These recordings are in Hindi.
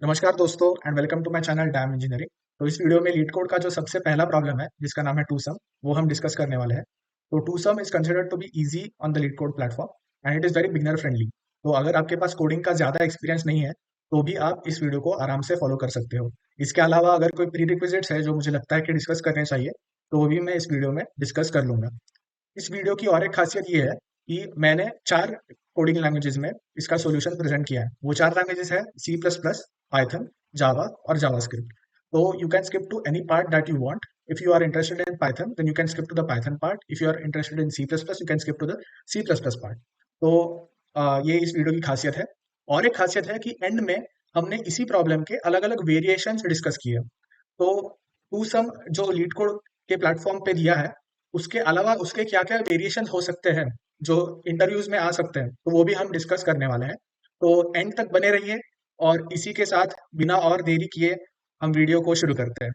नमस्कार दोस्तों and welcome to my channel dam engineering. तो इस वीडियो में लीड कोड का जो सबसे पहला प्रॉब्लम है जिसका नाम है टू सम, वो हम डिस्कस करने वाले हैं। तो two sum is considered to be easy on the LeetCode platform and it is very beginner friendly. तो अगर आपके पास कोडिंग का ज्यादा एक्सपीरियंस नहीं है तो भी आप इस वीडियो को आराम से फॉलो कर सकते हो। इसके अलावा अगर कोई प्री रिक्विजिट्स है जो मुझे लगता है कि डिस्कस करने चाहिए तो वो भी मैं इस वीडियो में डिस्कस कर लूंगा। इस वीडियो की और एक खासियत ये है कि मैंने 4 कोडिंग लैंग्वेजेस में इसका सॉल्यूशन प्रेजेंट किया है। वो 4 लैंग्वेजेस है सी प्लस प्लस, पाइथन, जावा और जावास्क्रिप्ट। तो you can skip to any part that you want. If you are interested in Python, then you can skip to the Python part. If you are interested in C++, you can skip to the C++ part. तो ये इस वीडियो की खासियत है। और एक खासियत है कि एंड में हमने इसी प्रॉब्लम के अलग अलग वेरिएशंस डिस्कस किए। तो टू सम जो लीड कोड के प्लेटफॉर्म पे दिया है, उसके अलावा उसके क्या क्या वेरिएशन हो सकते हैं जो इंटरव्यूज में आ सकते हैं, तो वो भी हम डिस्कस करने वाले हैं। तो एंड तक बने रहिए और इसी के साथ बिना और देरी किए हम वीडियो को शुरू करते हैं।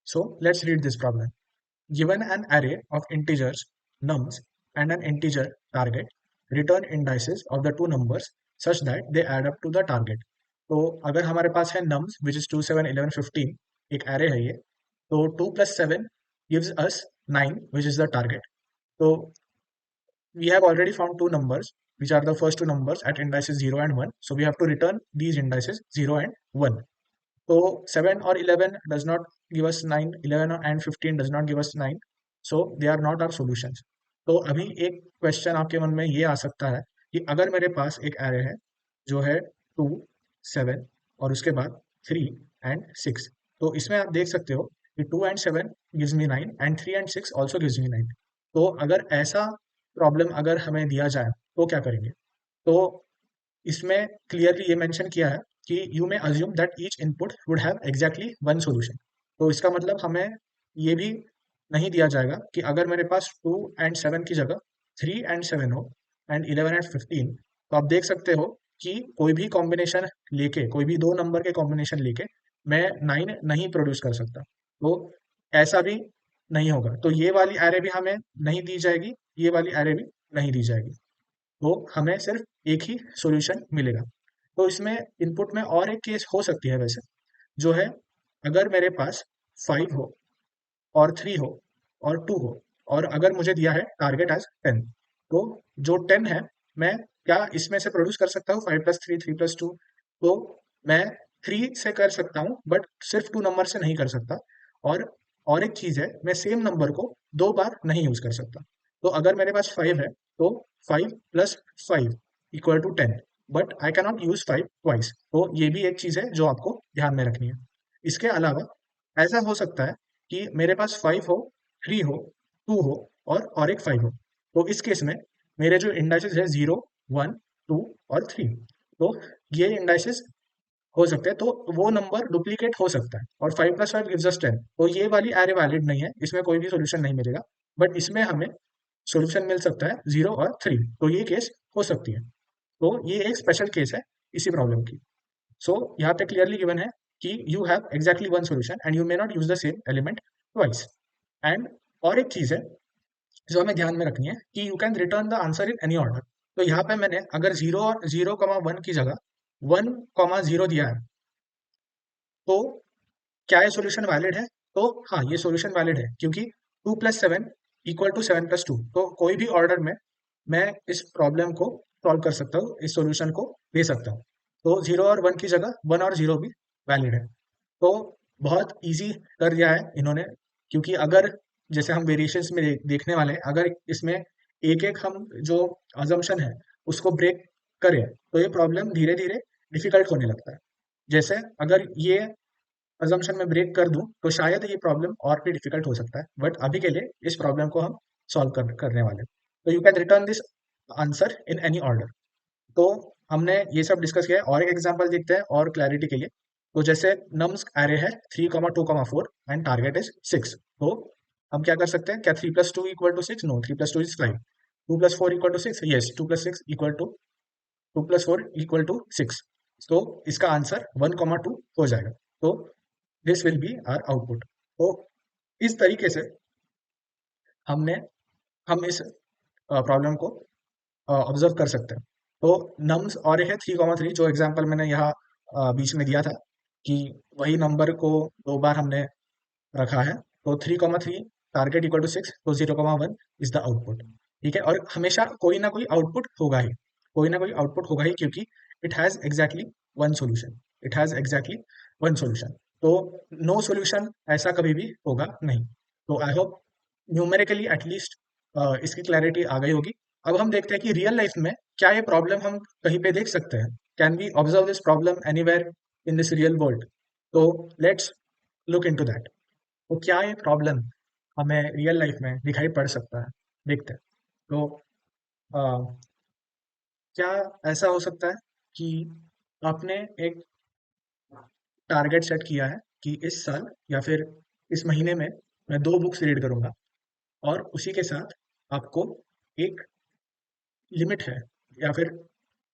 So let's read this problem. Given an array of integers nums and an integer target, return indices of the two numbers such that they add up to the target. तो अगर हमारे पास है nums which is 2 7 11 15, एक array है ये। तो 2 plus 7 gives us 9 which is the target. So we have already found two numbers which are the first two numbers at indices 0 and 1. So we have to return these indices 0 and 1. So 7 or 11 does not give us 9, 11 and 15 does not give us 9. So they are not our solutions. तो अभी एक क्वेश्चन आपके मन में ये आ सकता है कि अगर मेरे पास एक एरे है जो है 2 7 और उसके बाद 3 एंड 6। तो इसमें आप देख सकते हो कि 2 and 7 gives me 9 and 3 and 6 also gives me 9। तो अगर ऐसा प्रॉब्लम अगर हमें दिया जाए तो क्या करेंगे? तो इसमें क्लियरली ये मेंशन किया है कि you may assume that each input would have exactly one solution. तो इसका मतलब हमें ये भी नहीं दिया जाएगा कि अगर मेरे पास 2 एंड 7 की जगह 3 एंड 7 हो एंड 11 एंड 15, तो आप देख सकते हो कि कोई भी कॉम्बिनेशन लेके, कोई भी दो नंबर के कॉम्बिनेशन लेके मैं 9 नहीं प्रोड्यूस कर सकता। तो ऐसा भी नहीं होगा। तो ये वाली एरे भी हमें नहीं दी जाएगी, ये वाली एरे भी नहीं दी जाएगी। तो हमें सिर्फ एक ही सॉल्यूशन मिलेगा। तो इसमें इनपुट में और एक केस हो सकती है वैसे, जो है अगर मेरे पास 5 हो और 3 हो और 2 हो और अगर मुझे दिया है टारगेट एज 10। तो जो 10 है, मैं क्या इसमें से प्रोड्यूस कर सकता हूँ 5 प्लस 3 3 प्लस 2? तो मैं 3 से कर सकता हूँ बट सिर्फ 2 नंबर से नहीं कर सकता। और एक चीज है, मैं सेम नंबर को दो बार नहीं यूज कर सकता। तो अगर मेरे पास 5 है तो 5 plus 5 equal to 10, but I cannot use 5 twice. तो ये भी एक चीज है जो आपको ध्यान में रखनी है। इसके अलावा ऐसा हो सकता है कि मेरे पास 5 हो, 3 हो, 2 हो और एक 5 हो। तो इस केस में मेरे जो इंडाइसेस है 0 1 2 और 3, तो ये इंडाइसेस हो सकते हैं। तो वो नंबर डुप्लीकेट हो सकता है और 5 प्लस 5 गिव्स अस 10। तो ये वाली एरे वैलिड नहीं है, इसमें कोई भी सोल्यूशन नहीं मिलेगा। बट इसमें हमें सोल्यूशन मिल सकता है 0 और 3। तो ये केस हो सकती है। तो ये एक स्पेशल केस है इसी प्रॉब्लम की। सो यहाँ पे क्लियरली गिवन है कि you have exactly one solution and you may not use the same element twice. And और एक चीज है जो हमें ध्यान में रखनी है कि you can return the answer in any order. तो यहाँ पे मैंने अगर 0 और 0,1 की जगह 1,0 दिया है, तो क्या ये सॉल्यूशन वैलिड है? तो हाँ, ये सॉल्यूशन वैलिड है क्योंकि 2 प्लस 7 इक्वल टू 7 प्लस 2। तो कोई भी ऑर्डर में मैं इस प्रॉब्लम को सॉल्व कर सकता हूँ, इस सॉल्यूशन को दे सकता हूँ। तो 0 और 1 की जगह 1 और 0 भी वैलिड है। तो बहुत इजी कर दिया है इन्होंने। क्योंकि अगर जैसे हम वेरिएशंस में देखने वाले हैं, अगर इसमें एक एक हम जो अजम्पशन है उसको ब्रेक करें तो ये प्रॉब्लम धीरे धीरे डिफिकल्ट होने लगता है। जैसे अगर ये अजम्पशन में ब्रेक कर दूं तो शायद ये प्रॉब्लम और भी डिफिकल्ट हो सकता है, बट अभी के लिए इस प्रॉब्लम को हम सॉल्व करने वाले हैं। तो you can return this answer in any order. तो हमने ये सब डिस्कस किया है और एक एग्जांपल देखते हैं और क्लैरिटी के लिए। तो जैसे नम्स एरे है 3,2,4 एंड टारगेट इज 6। तो हम क्या कर सकते हैं? क्या 3 plus 2 equal to 6? No, 3 plus 2 is 5। 2 plus 4 equal to 6? Yes, 2 plus 6 equal to 2 plus 4 equal to 6। तो इसका आंसर 1,2 हो जाएगा। तो this will be our output. तो इस तरीके से हमने हम इस प्रॉब्लम को ऑब्जर्व कर सकते हैं। तो नम्स और है 3,3 जो एग्जांपल मैंने यहाँ बीच में दिया था कि वही नंबर को दो बार हमने रखा है। तो 3,3 टारगेट इक्वल टू 6, तो 0,1 इज द आउटपुट। ठीक है, और हमेशा कोई ना कोई आउटपुट होगा ही, कोई ना कोई आउटपुट होगा ही, क्योंकि it has exactly one solution, it has exactly one solution. तो नो सॉल्यूशन ऐसा कभी भी होगा नहीं। तो आई होप न्यूमेरिकली एटलीस्ट इसकी क्लैरिटी आ गई होगी। अब हम देखते हैं कि रियल लाइफ में क्या ये प्रॉब्लम हम कहीं पे देख सकते हैं। Can we observe this problem anywhere in this real world? तो लेट्स लुक इनटू दैट। तो क्या ये प्रॉब्लम हमें रियल लाइफ में दिखाई पड़ सकता है, देखते हैं। तो अ, क्या ऐसा हो सकता है कि आपने एक टारगेट सेट किया है कि इस साल या फिर इस महीने में मैं 2 बुक्स रीड करूंगा, और उसी के साथ आपको एक लिमिट है, या फिर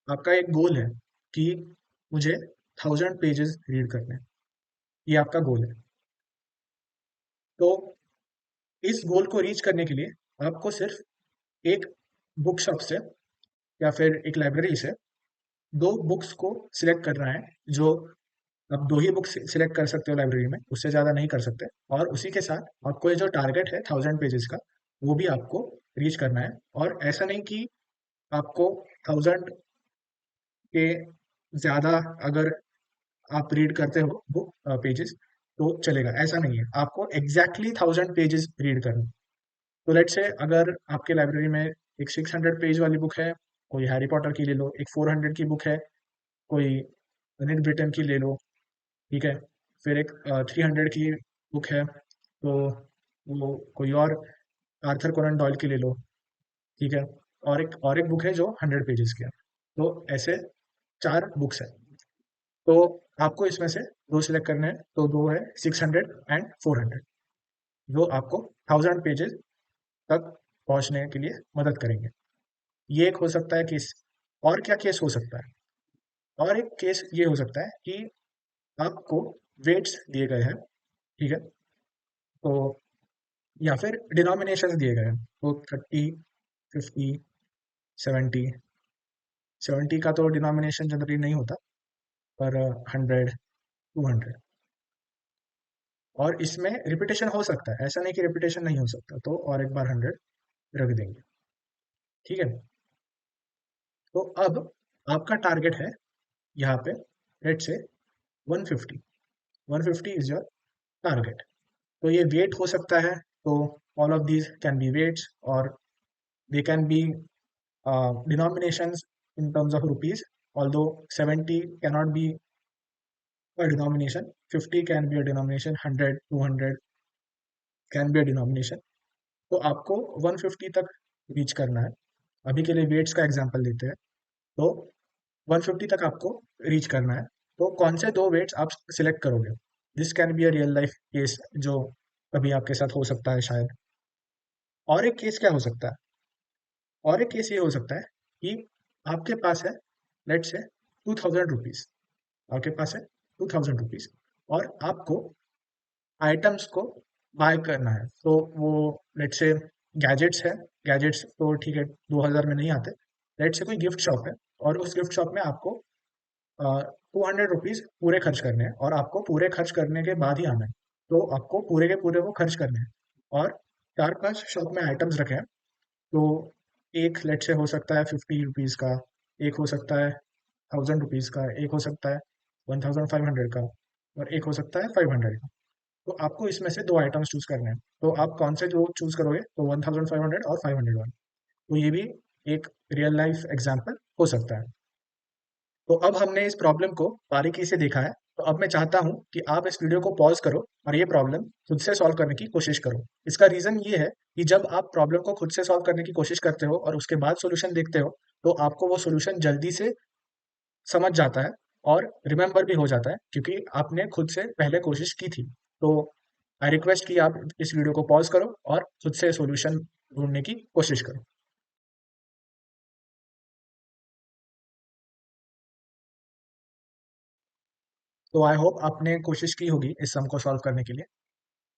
आपका एक गोल है कि मुझे 1,000 पेजेस रीड करने हैं। ये आपका गोल है। तो इस गोल को रीच करने के लिए आपको सिर्फ एक बुक शॉप से या फिर एक लाइब्रेरी से 2 बुक्स को सिलेक्ट करना है। जो आप 2 ही बुक्स सिलेक्ट कर सकते हो लाइब्रेरी में, उससे ज़्यादा नहीं कर सकते। और उसी के साथ आपको ये जो टारगेट है 1,000 पेजेस का, वो भी आपको रीच करना है। और ऐसा नहीं कि आपको 1,000 के ज़्यादा अगर आप रीड करते हो बुक पेजेस तो चलेगा, ऐसा नहीं है। आपको एग्जैक्टली 1,000 पेजेस रीड करना। तो लेट्स से अगर आपके लाइब्रेरी में एक 600 पेज वाली बुक है, कोई हैरी पॉटर की ले लो। एक 400 की बुक है, कोई अनिल ब्रिटन की ले लो। ठीक है, फिर एक 300 की बुक है, तो वो कोई और आर्थर कोनन डॉयल की ले लो। ठीक है, और एक बुक है जो 100 पेजेस की है। तो ऐसे 4 बुक्स है। तो आपको इसमें से दो सिलेक्ट करने हैं। तो दो है 600 एंड 400, जो आपको 1,000 पेजेस तक पहुंचने के लिए मदद करेंगे। ये एक हो सकता है केस। और क्या केस हो सकता है? और एक केस ये हो सकता है कि आपको वेट्स दिए गए हैं। ठीक है, तो या फिर डिनोमिनेशंस दिए गए हैं। तो 30, 50, 70। 70 का तो डिनोमिनेशन जनरली नहीं होता, पर 100, 200। और इसमें रिपीटेशन हो सकता है, ऐसा नहीं कि रिपीटेशन नहीं हो सकता। तो और एक बार 100 रख देंगे। ठीक है, तो अब आपका टारगेट है यहाँ पे, लेट से 150। 150 इज योर टारगेट। तो ये वेट हो सकता है। तो all of these can be weights, और they can be denominations in terms of rupees, although 70 cannot be a denomination, 50 can be a denomination, 100, 200 can be a denomination। तो आपको 150 तक रीच करना है। अभी के लिए वेट्स का एग्जांपल लेते हैं। तो 150 तक आपको रीच करना है। तो कौन से दो वेट्स आप सिलेक्ट करोगे? This can be a real life case जो कभी आपके साथ हो सकता है शायद। और एक केस क्या हो सकता है? और एक केस ये हो सकता है कि आपके पास है, लेट्स से 2,000 रुपीज। आपके पास है 2,000 रुपीज, और आपको आइटम्स को बाय करना है। तो वो लेट्स से गैजेट्स है। गैजेट्स तो ठीक है, 2,000 में नहीं आते। लेट्स से कोई गिफ्ट शॉप है, और उस गिफ्ट शॉप में आपको 200 रुपीज पूरे खर्च करने हैं, और आपको पूरे खर्च करने के बाद ही आना है। तो आपको पूरे के पूरे वो खर्च करने हैं। और 4-5 शॉप में आइटम्स रखे हैं। तो एक लेट से हो सकता है 50 रुपीज़ का, एक हो सकता है 1,000 रुपीज़ का, एक हो सकता है 1,500 का, और एक हो सकता है 500 का। तो आपको इसमें से दो आइटम्स चूज करने हैं। तो आप कौन से जो चूज करोगे? तो 1,500 और 500 वन। तो ये भी एक रियल लाइफ एग्जाम्पल हो सकता है। तो अब हमने इस प्रॉब्लम को बारीकी से देखा है। तो अब मैं चाहता हूं कि आप इस वीडियो को पॉज करो और ये प्रॉब्लम खुद से सॉल्व करने की कोशिश करो। इसका रीजन ये है कि जब आप प्रॉब्लम को खुद से सॉल्व करने की कोशिश करते हो और उसके बाद सॉल्यूशन देखते हो, तो आपको वो सॉल्यूशन जल्दी से समझ जाता है, और रिमेम्बर भी हो जाता है, क्योंकि आपने खुद से पहले कोशिश की थी। तो आई रिक्वेस्ट कि आप इस वीडियो को पॉज करो और खुद से सॉल्यूशन ढूंढने की कोशिश करो। तो आई होप आपने कोशिश की होगी इस सम को सॉल्व करने के लिए।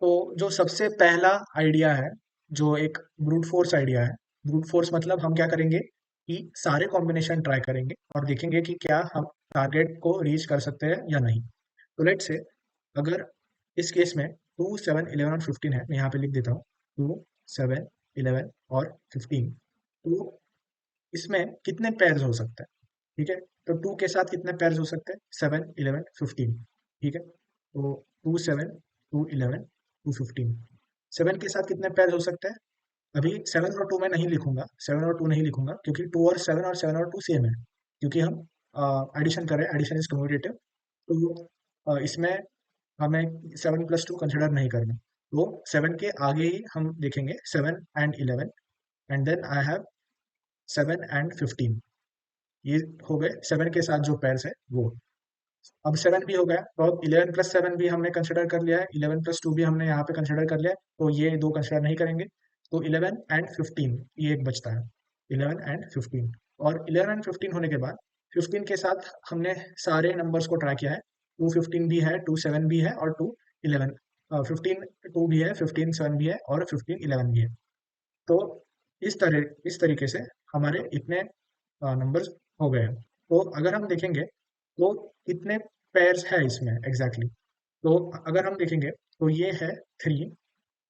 तो जो सबसे पहला आइडिया है, जो एक ब्रूट फोर्स आइडिया है। ब्रूट फोर्स मतलब हम क्या करेंगे कि सारे कॉम्बिनेशन ट्राई करेंगे और देखेंगे कि क्या हम टारगेट को रीच कर सकते हैं या नहीं। तो लेट से अगर इस केस में 2, 7, 11 और 15 है, मैं यहाँ पे लिख देता हूँ 2, 7, 11 और 15। तो इसमें कितने पेयर्स हो सकते हैं? ठीक है, तो 2 के साथ कितने पेयर्स हो सकते हैं? 7, 11, 15। ठीक है, तो 2, 7, 2, 11, 2, 15। 7 के साथ कितने पेयर्स हो सकते हैं? अभी 7 और 2 मैं नहीं लिखूंगा, 7 और 2 नहीं लिखूंगा, क्योंकि 2 और 7 और 2 सेम है, क्योंकि हम एडिशन कर रहे हैं, एडिशन इज कम्यूटेटिव। तो इसमें हमें 7 + 2 कंसिडर नहीं करना। तो 7 के आगे ही हम देखेंगे 7 and 11, and then I have 7 and 15। ये हो गए 7 के साथ जो पेयर्स है वो। अब 7 भी हो गया, तो अब 11 + 7 भी हमने कंसिडर कर लिया है, 11 + 2 भी हमने यहाँ पे कंसिडर कर लिया है, तो ये दो कंसिडर नहीं करेंगे। तो 11 एंड 15 ये एक बचता है, 11 एंड 15। और 11 एंड 15 होने के बाद 15 के साथ हमने सारे नंबर्स को ट्राई किया है। 2 15 भी है, 2 7 भी है और 2 11, 15 2 भी है, 15 7 भी है और 15 11 भी है। तो इस तरीके से हमारे इतने नंबर्स हो गए हैं। तो अगर हम देखेंगे तो कितने पेयर्स है इसमें एग्जैक्टली, तो अगर हम देखेंगे तो ये है 3,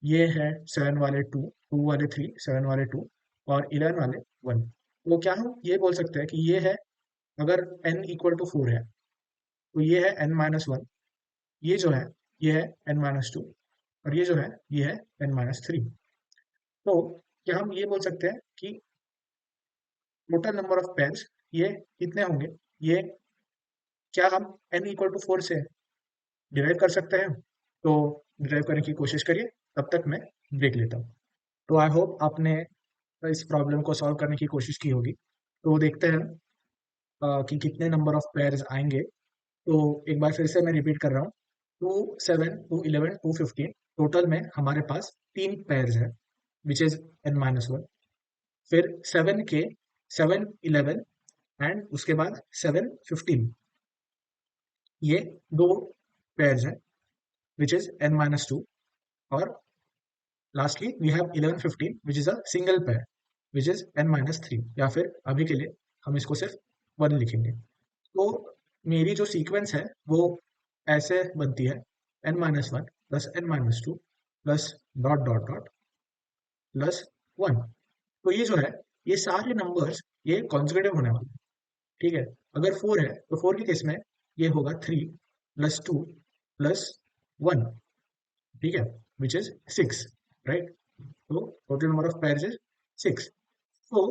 ये है 7 वाले 2, 2 वाले 3, 7 वाले 2 और 11 वाले 1। तो क्या हम ये बोल सकते हैं कि ये है, अगर n = 4 है तो ये है n-1, ये जो है ये है n-2 और ये जो है ये है n-3। तो क्या हम ये बोल सकते हैं कि टोटल नंबर ऑफ पेयर्स ये कितने होंगे? ये क्या हम n = 4 से डिराइव कर सकते हैं? तो डिराइव करने की कोशिश करिए, तब तक मैं ब्रेक लेता हूँ। तो आई होप आपने इस प्रॉब्लम को सॉल्व करने की कोशिश की होगी। तो देखते हैं कि कितने नंबर ऑफ पेयर्स आएंगे। तो एक बार फिर से मैं रिपीट कर रहा हूँ, 2 7 2 11 2 15, टोटल में हमारे पास 3 पेयर्स है, विच इज n-1। फिर 7 के 7 11 एंड उसके बाद 7 15, ये दो पेयर्स हैं, विच इज n-2। और lastly we have 11 15 which is a single pair, which is n-3, या फिर अभी के लिए हम इसको सिर्फ 1 लिखेंगे। तो मेरी जो सीक्वेंस है वो ऐसे बनती है, n-1 plus n-2 plus dot dot dot plus 1। तो ये जो है, ये सारे नंबर्स ये कॉन्जुगेटिव होने वाले हैं। ठीक है, अगर 4 है तो 4 के केस में ये होगा 3 + 2 + 1। ठीक है, विच इज 6, राइट। तो total number of pairs is 6। तो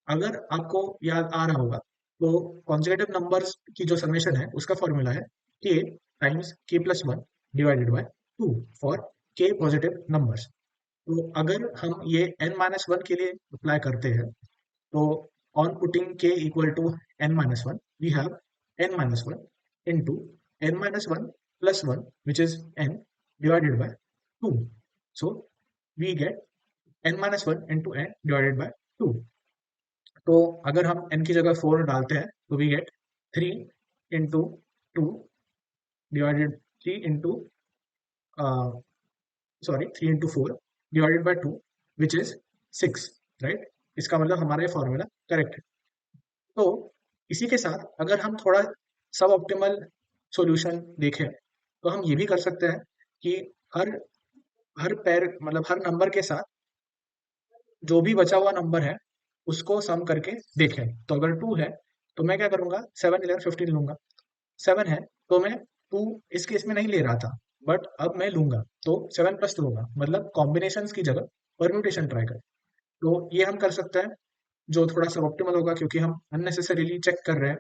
अगर आपको याद आ रहा होगा, तो कॉन्जुगेटिव नंबर्स की जो समेशन है उसका फॉर्मूला है k times k+1 divided by 2 for k positive numbers. तो अगर हम ये n-1 के लिए अप्लाई करते हैं, तो on putting k equal to n-1, we have n-1 into n-1 plus 1, which is n divided by 2. So we get n-1 into n divided by 2. तो अगर हम n की जगह 4 डालते हैं तो we get 3 into 2 divided 3 into sorry 3 into 4 divided by 2, which is 6, right। इसका मतलब हमारा ये फॉर्मूला करेक्ट है। तो इसी के साथ अगर हम थोड़ा सब ऑप्टिमल सॉल्यूशन देखें, तो हम ये भी कर सकते हैं कि हर हर पैर मतलब हर नंबर के साथ जो भी बचा हुआ नंबर है उसको सम करके देखें। तो अगर 2 है तो मैं क्या करूंगा, 7 11 15 लूंगा। 7 है तो मैं 2 इस केस में नहीं ले रहा था, बट अब मैं लूंगा, तो 7 + 2 होगा, मतलब कॉम्बिनेशन की जगह परम्यूटेशन ट्राई करें। तो ये हम कर सकते हैं, जो थोड़ा सा ऑप्टिमल होगा, क्योंकि हम अननेसेसरीली चेक कर रहे हैं।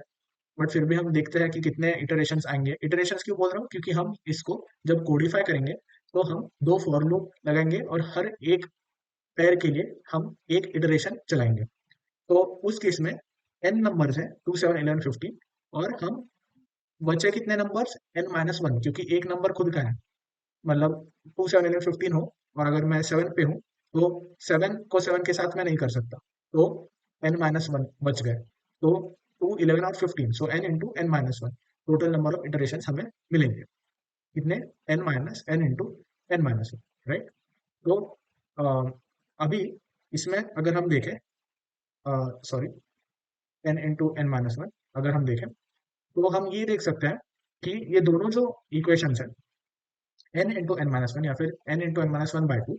बट फिर भी हम देखते हैं कि कितने इटरेशंस आएंगे। इटरेशंस क्यों बोल रहा हूँ, क्योंकि हम इसको जब कोडिफाई करेंगे तो हम दो फॉर लूप लगाएंगे और हर एक पेयर के लिए हम एक इटरेशन चलाएंगे। तो उस केस में n नंबर्स हैं, 2 7 11 15, और हम बचे कितने नंबर्स, n-1, क्योंकि एक नंबर खुद का है, मतलब 2 7 11 15 हो और अगर मैं 7 पे हूँ तो 7 को 7 के साथ मैं नहीं कर सकता, तो n-1 बच गए। तो 2 11 और 15, सो n into n-1 total number of iteration हमें मिलेंगे। कितने, n-n इंटू n-1, राइट। तो अभी इसमें अगर हम देखें, sorry, N into N minus one, अगर हम देखें तो हम ये देख सकते हैं कि ये दोनों जो इक्वेशंस है, N into N minus one या फिर N into N minus one by two,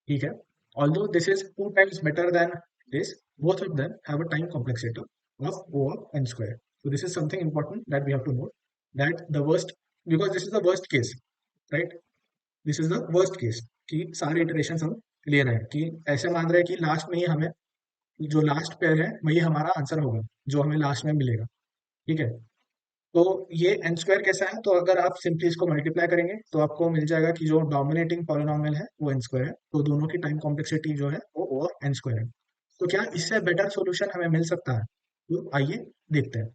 ठीक है, although this is two times better than this, both of them have a time complexity of O of n square. So this is something important that we have to note, that the worst, because this is the worst case, right? This is the worst case कि सारे इटरेशन हम ले रहे हैं, कि ऐसे मान रहे हैं कि लास्ट में ही हमें जो लास्ट पेयर है वही हमारा आंसर होगा, जो हमें लास्ट में मिलेगा, ठीक है। तो ये एन स्क्वायर कैसा है, तो अगर आप सिंपली इसको मल्टीप्लाई करेंगे तो आपको मिल जाएगा कि जो डोमिनेटिंग पॉलिनॉमियल है वो एन स्क्वायर है, तो दोनों की टाइम कॉम्प्लेक्सिटी जो है वो ओ एन स्क्वायर है। तो क्या इससे बेटर सॉल्यूशन हमें मिल सकता है? तो आइए देखते हैं।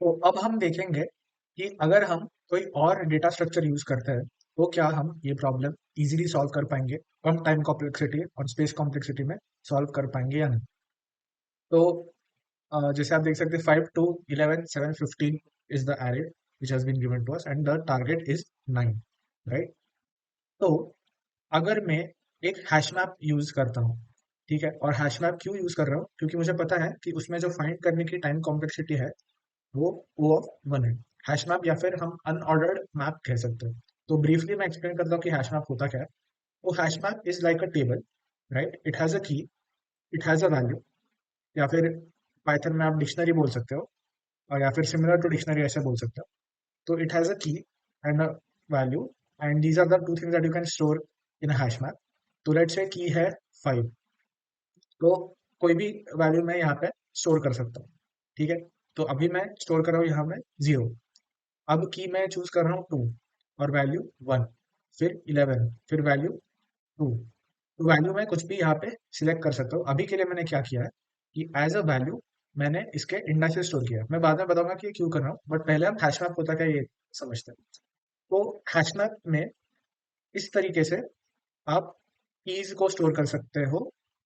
तो अब हम देखेंगे कि अगर हम कोई और डेटा स्ट्रक्चर यूज करते हैं तो क्या हम ये प्रॉब्लम इजीली सॉल्व कर पाएंगे, कम टाइम कॉम्प्लेक्सिटी और स्पेस कॉम्प्लेक्सिटी में सॉल्व कर पाएंगे या नहीं। तो जैसे आप देख सकते हैं 5 2 11 7 15 is the array which has been given to us and the target is 9, right? तो अगर मैं एक हैश मैप यूज करता हूँ, ठीक है, और हैश मैप क्यों यूज कर रहा हूँ, क्योंकि मुझे पता है कि उसमें जो फाइंड करने की टाइम कॉम्प्लेक्सिटी है वो O ऑफ वन है। हैश मैप या फिर हम अनऑर्डर्ड मैप कह सकते हैं। तो ब्रीफली मैं एक्सप्लेन करता हूँ कि हैश मैप होता क्या है। वो hash map is like a table, right? It has a की, इट हैज अ वैल्यू, या फिर पाइथन में आप डिक्शनरी बोल सकते हो, और या फिर सिमिलर टू डिक्शनरी ऐसे बोल सकते हो। तो it has a key and a value, and these are the two things that you can store in a hash map. तो लेट्स से की है 5, तो कोई भी वैल्यू मैं यहाँ पे स्टोर कर सकता हूँ, ठीक है। तो अभी मैं स्टोर कर रहा हूँ यहाँ में 0, अब की मैं चूज कर रहा हूँ 2 और वैल्यू 1, फिर 11, फिर वैल्यू 2। तो वैल्यू मैं कुछ भी यहाँ पे सिलेक्ट कर सकता हूँ। अभी के लिए मैंने क्या किया है कि एज अ वैल्यू मैंने इसके इंडाइसेस स्टोर किया है। मैं बाद में बताऊंगा कि ये क्यों कर रहा हूँ, बट पहले हम हैश मैप होता क्या ये समझते हैं। तो हैश मैप में इस तरीके से आप कीज को स्टोर कर सकते हो,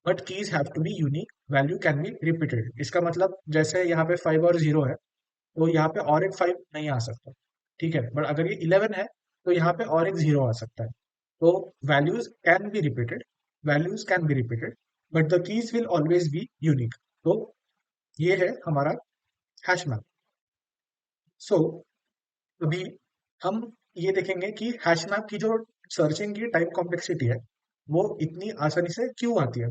but keys have to be unique, value can be repeated. इसका मतलब जैसे यहाँ पे 5 और 0 है, तो यहाँ पे और एक 5 नहीं आ सकता, ठीक है, बट अगर ये 11 है तो यहाँ पे और एक 0 आ सकता है। तो values can be repeated, values can be repeated, but the keys will always be unique. तो ये है हमारा हैश मैप। सो अभी हम ये देखेंगे कि हैश मैप की जो सर्चिंग की टाइम कॉम्प्लेक्सिटी है वो इतनी आसानी से क्यों आती है,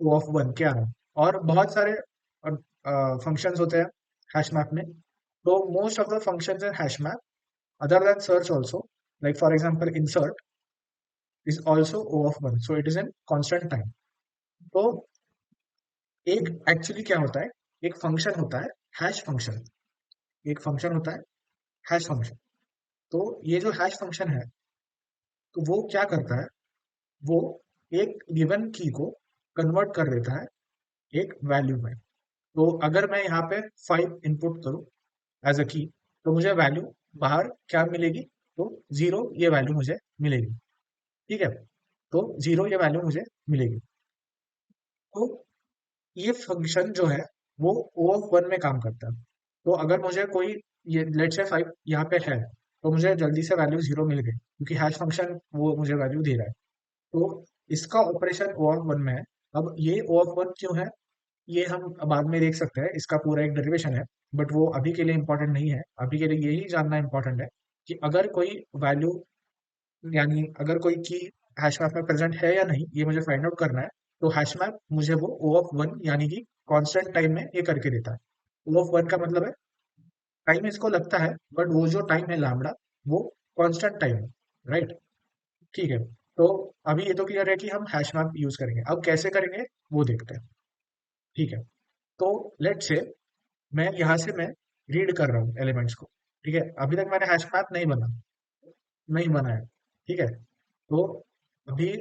O ऑफ वन क्या है। और बहुत सारे फंक्शंस होते हैं हैश मैप में। तो most of the functions in hash map other than search also, like for example insert is also O of one, so it is in constant time। तो एक एक्चुअली क्या होता है, एक फंक्शन होता है हैश फंक्शन, एक फंक्शन होता है हैश फंक्शन। तो ये जो हैश फंक्शन है, तो वो क्या करता है, वो एक गिवन की को कन्वर्ट कर देता है एक वैल्यू में। तो अगर मैं यहाँ पे 5 इनपुट करूँ एज अ की, तो मुझे वैल्यू बाहर क्या मिलेगी, तो 0 ये वैल्यू मुझे मिलेगी, ठीक है। तो 0 ये वैल्यू मुझे मिलेगी। तो ये फंक्शन जो है वो ओ ऑफ वन में काम करता है। तो अगर मुझे कोई, ये लेट से 5 यहाँ पे है, तो मुझे जल्दी से वैल्यू 0 मिल गई क्योंकि हैश फंक्शन वो मुझे वैल्यू दे रहा है। तो इसका ऑपरेशन ओ ऑफ वन में है। अब ये ओ ऑफ वन क्यों है, ये हम बाद में देख सकते हैं, इसका पूरा एक डेरिवेशन है, बट वो अभी के लिए इंपॉर्टेंट नहीं है। अभी के लिए यही जानना इंपॉर्टेंट है कि अगर कोई वैल्यू, यानी अगर कोई की हैश मैप में प्रेजेंट है या नहीं, ये मुझे फाइंड आउट करना है। तो हैश मैप मुझे वो ओ ऑफ वन यानी कि कांस्टेंट टाइम में ये करके देता है। ओ ऑफ वन का मतलब है टाइम इसको लगता है, बट वो जो टाइम है लैम्बडा, वो कांस्टेंट टाइम है, राइट? ठीक है। तो अभी ये तो क्लियर है कि हम हैश मैप यूज करेंगे, अब कैसे करेंगे वो देखते हैं, ठीक है। तो लेट से मैं यहाँ से मैं रीड कर रहा हूँ एलिमेंट्स को, ठीक है। अभी तक मैंने हैश मैप नहीं बनाया, ठीक है। तो अभी